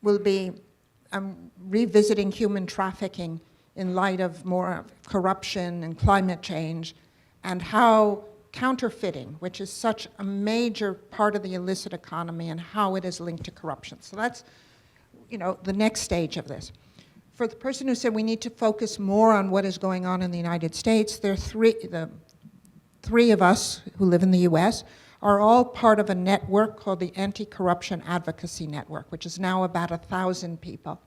S3: will be revisiting human trafficking in light of more corruption and climate change, and how counterfeiting, which is such a major part of the illicit economy, and how it is linked to corruption. So that's, the next stage of this. For the person who said we need to focus more on what is going on in the United States, the 3 of us who live in the US are all part of a network called the Anti-Corruption Advocacy Network, which is now about 1,000 people.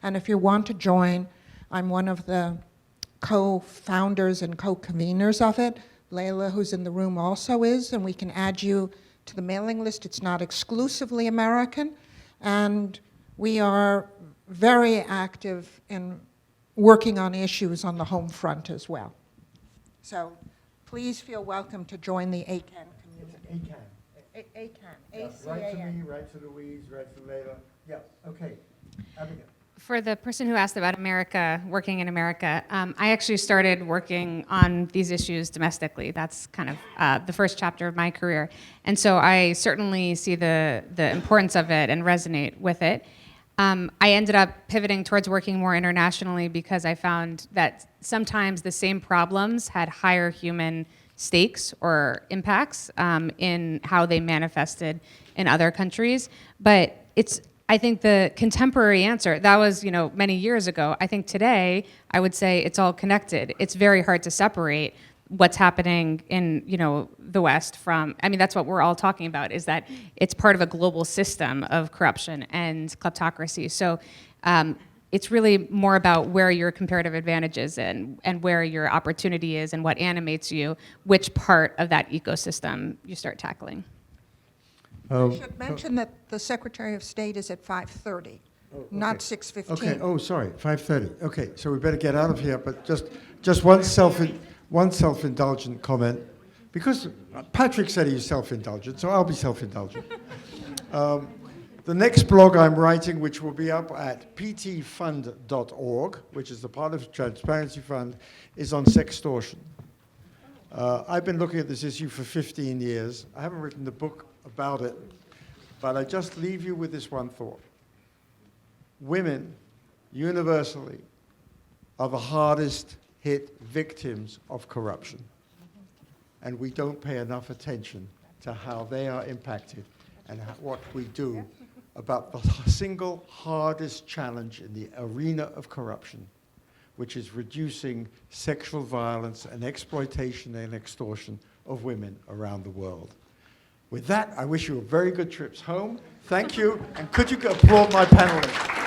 S3: And if you want to join, I'm one of the co-founders and co-conveners of it. Layla, who's in the room, also is, and we can add you to the mailing list. It's not exclusively American, and we are very active in working on issues on the home front as well. So please feel welcome to join the ACAN community. ACAN, A-C-A-N.
S1: Write to me, write to Louise, write to Layla. Yeah, okay. Abigail.
S2: For the person who asked about America, working in America, I actually started working on these issues domestically. That's kind of the first chapter of my career. And so I certainly see the importance of it and resonate with it. I ended up pivoting towards working more internationally because I found that sometimes the same problems had higher human stakes or impacts in how they manifested in other countries. But it's I think the contemporary answer, that was, many years ago. I think today, I would say it's all connected. It's very hard to separate what's happening in, the West from, that's what we're all talking about, is that it's part of a global system of corruption and kleptocracy. So it's really more about where your comparative advantage is and where your opportunity is and what animates you, which part of that ecosystem you start tackling.
S3: I should mention that the Secretary of State is at 5:30, not 6:15.
S1: Okay, sorry, 5:30. Okay, so we better get out of here, but just one self-indulgent comment, because Patrick said he's self-indulgent, so I'll be self-indulgent. The next blog I'm writing, which will be up at ptfund.org, which is the part of Transparency Fund, is on sextortion. I've been looking at this issue for 15 years. I haven't written a book about it, but I just leave you with this one thought. Women, universally, are the hardest hit victims of corruption. And we don't pay enough attention to how they are impacted and what we do about the single hardest challenge in the arena of corruption, which is reducing sexual violence and exploitation and extortion of women around the world. With that, I wish you a very good trips home. Thank you, and could you applaud my panelists?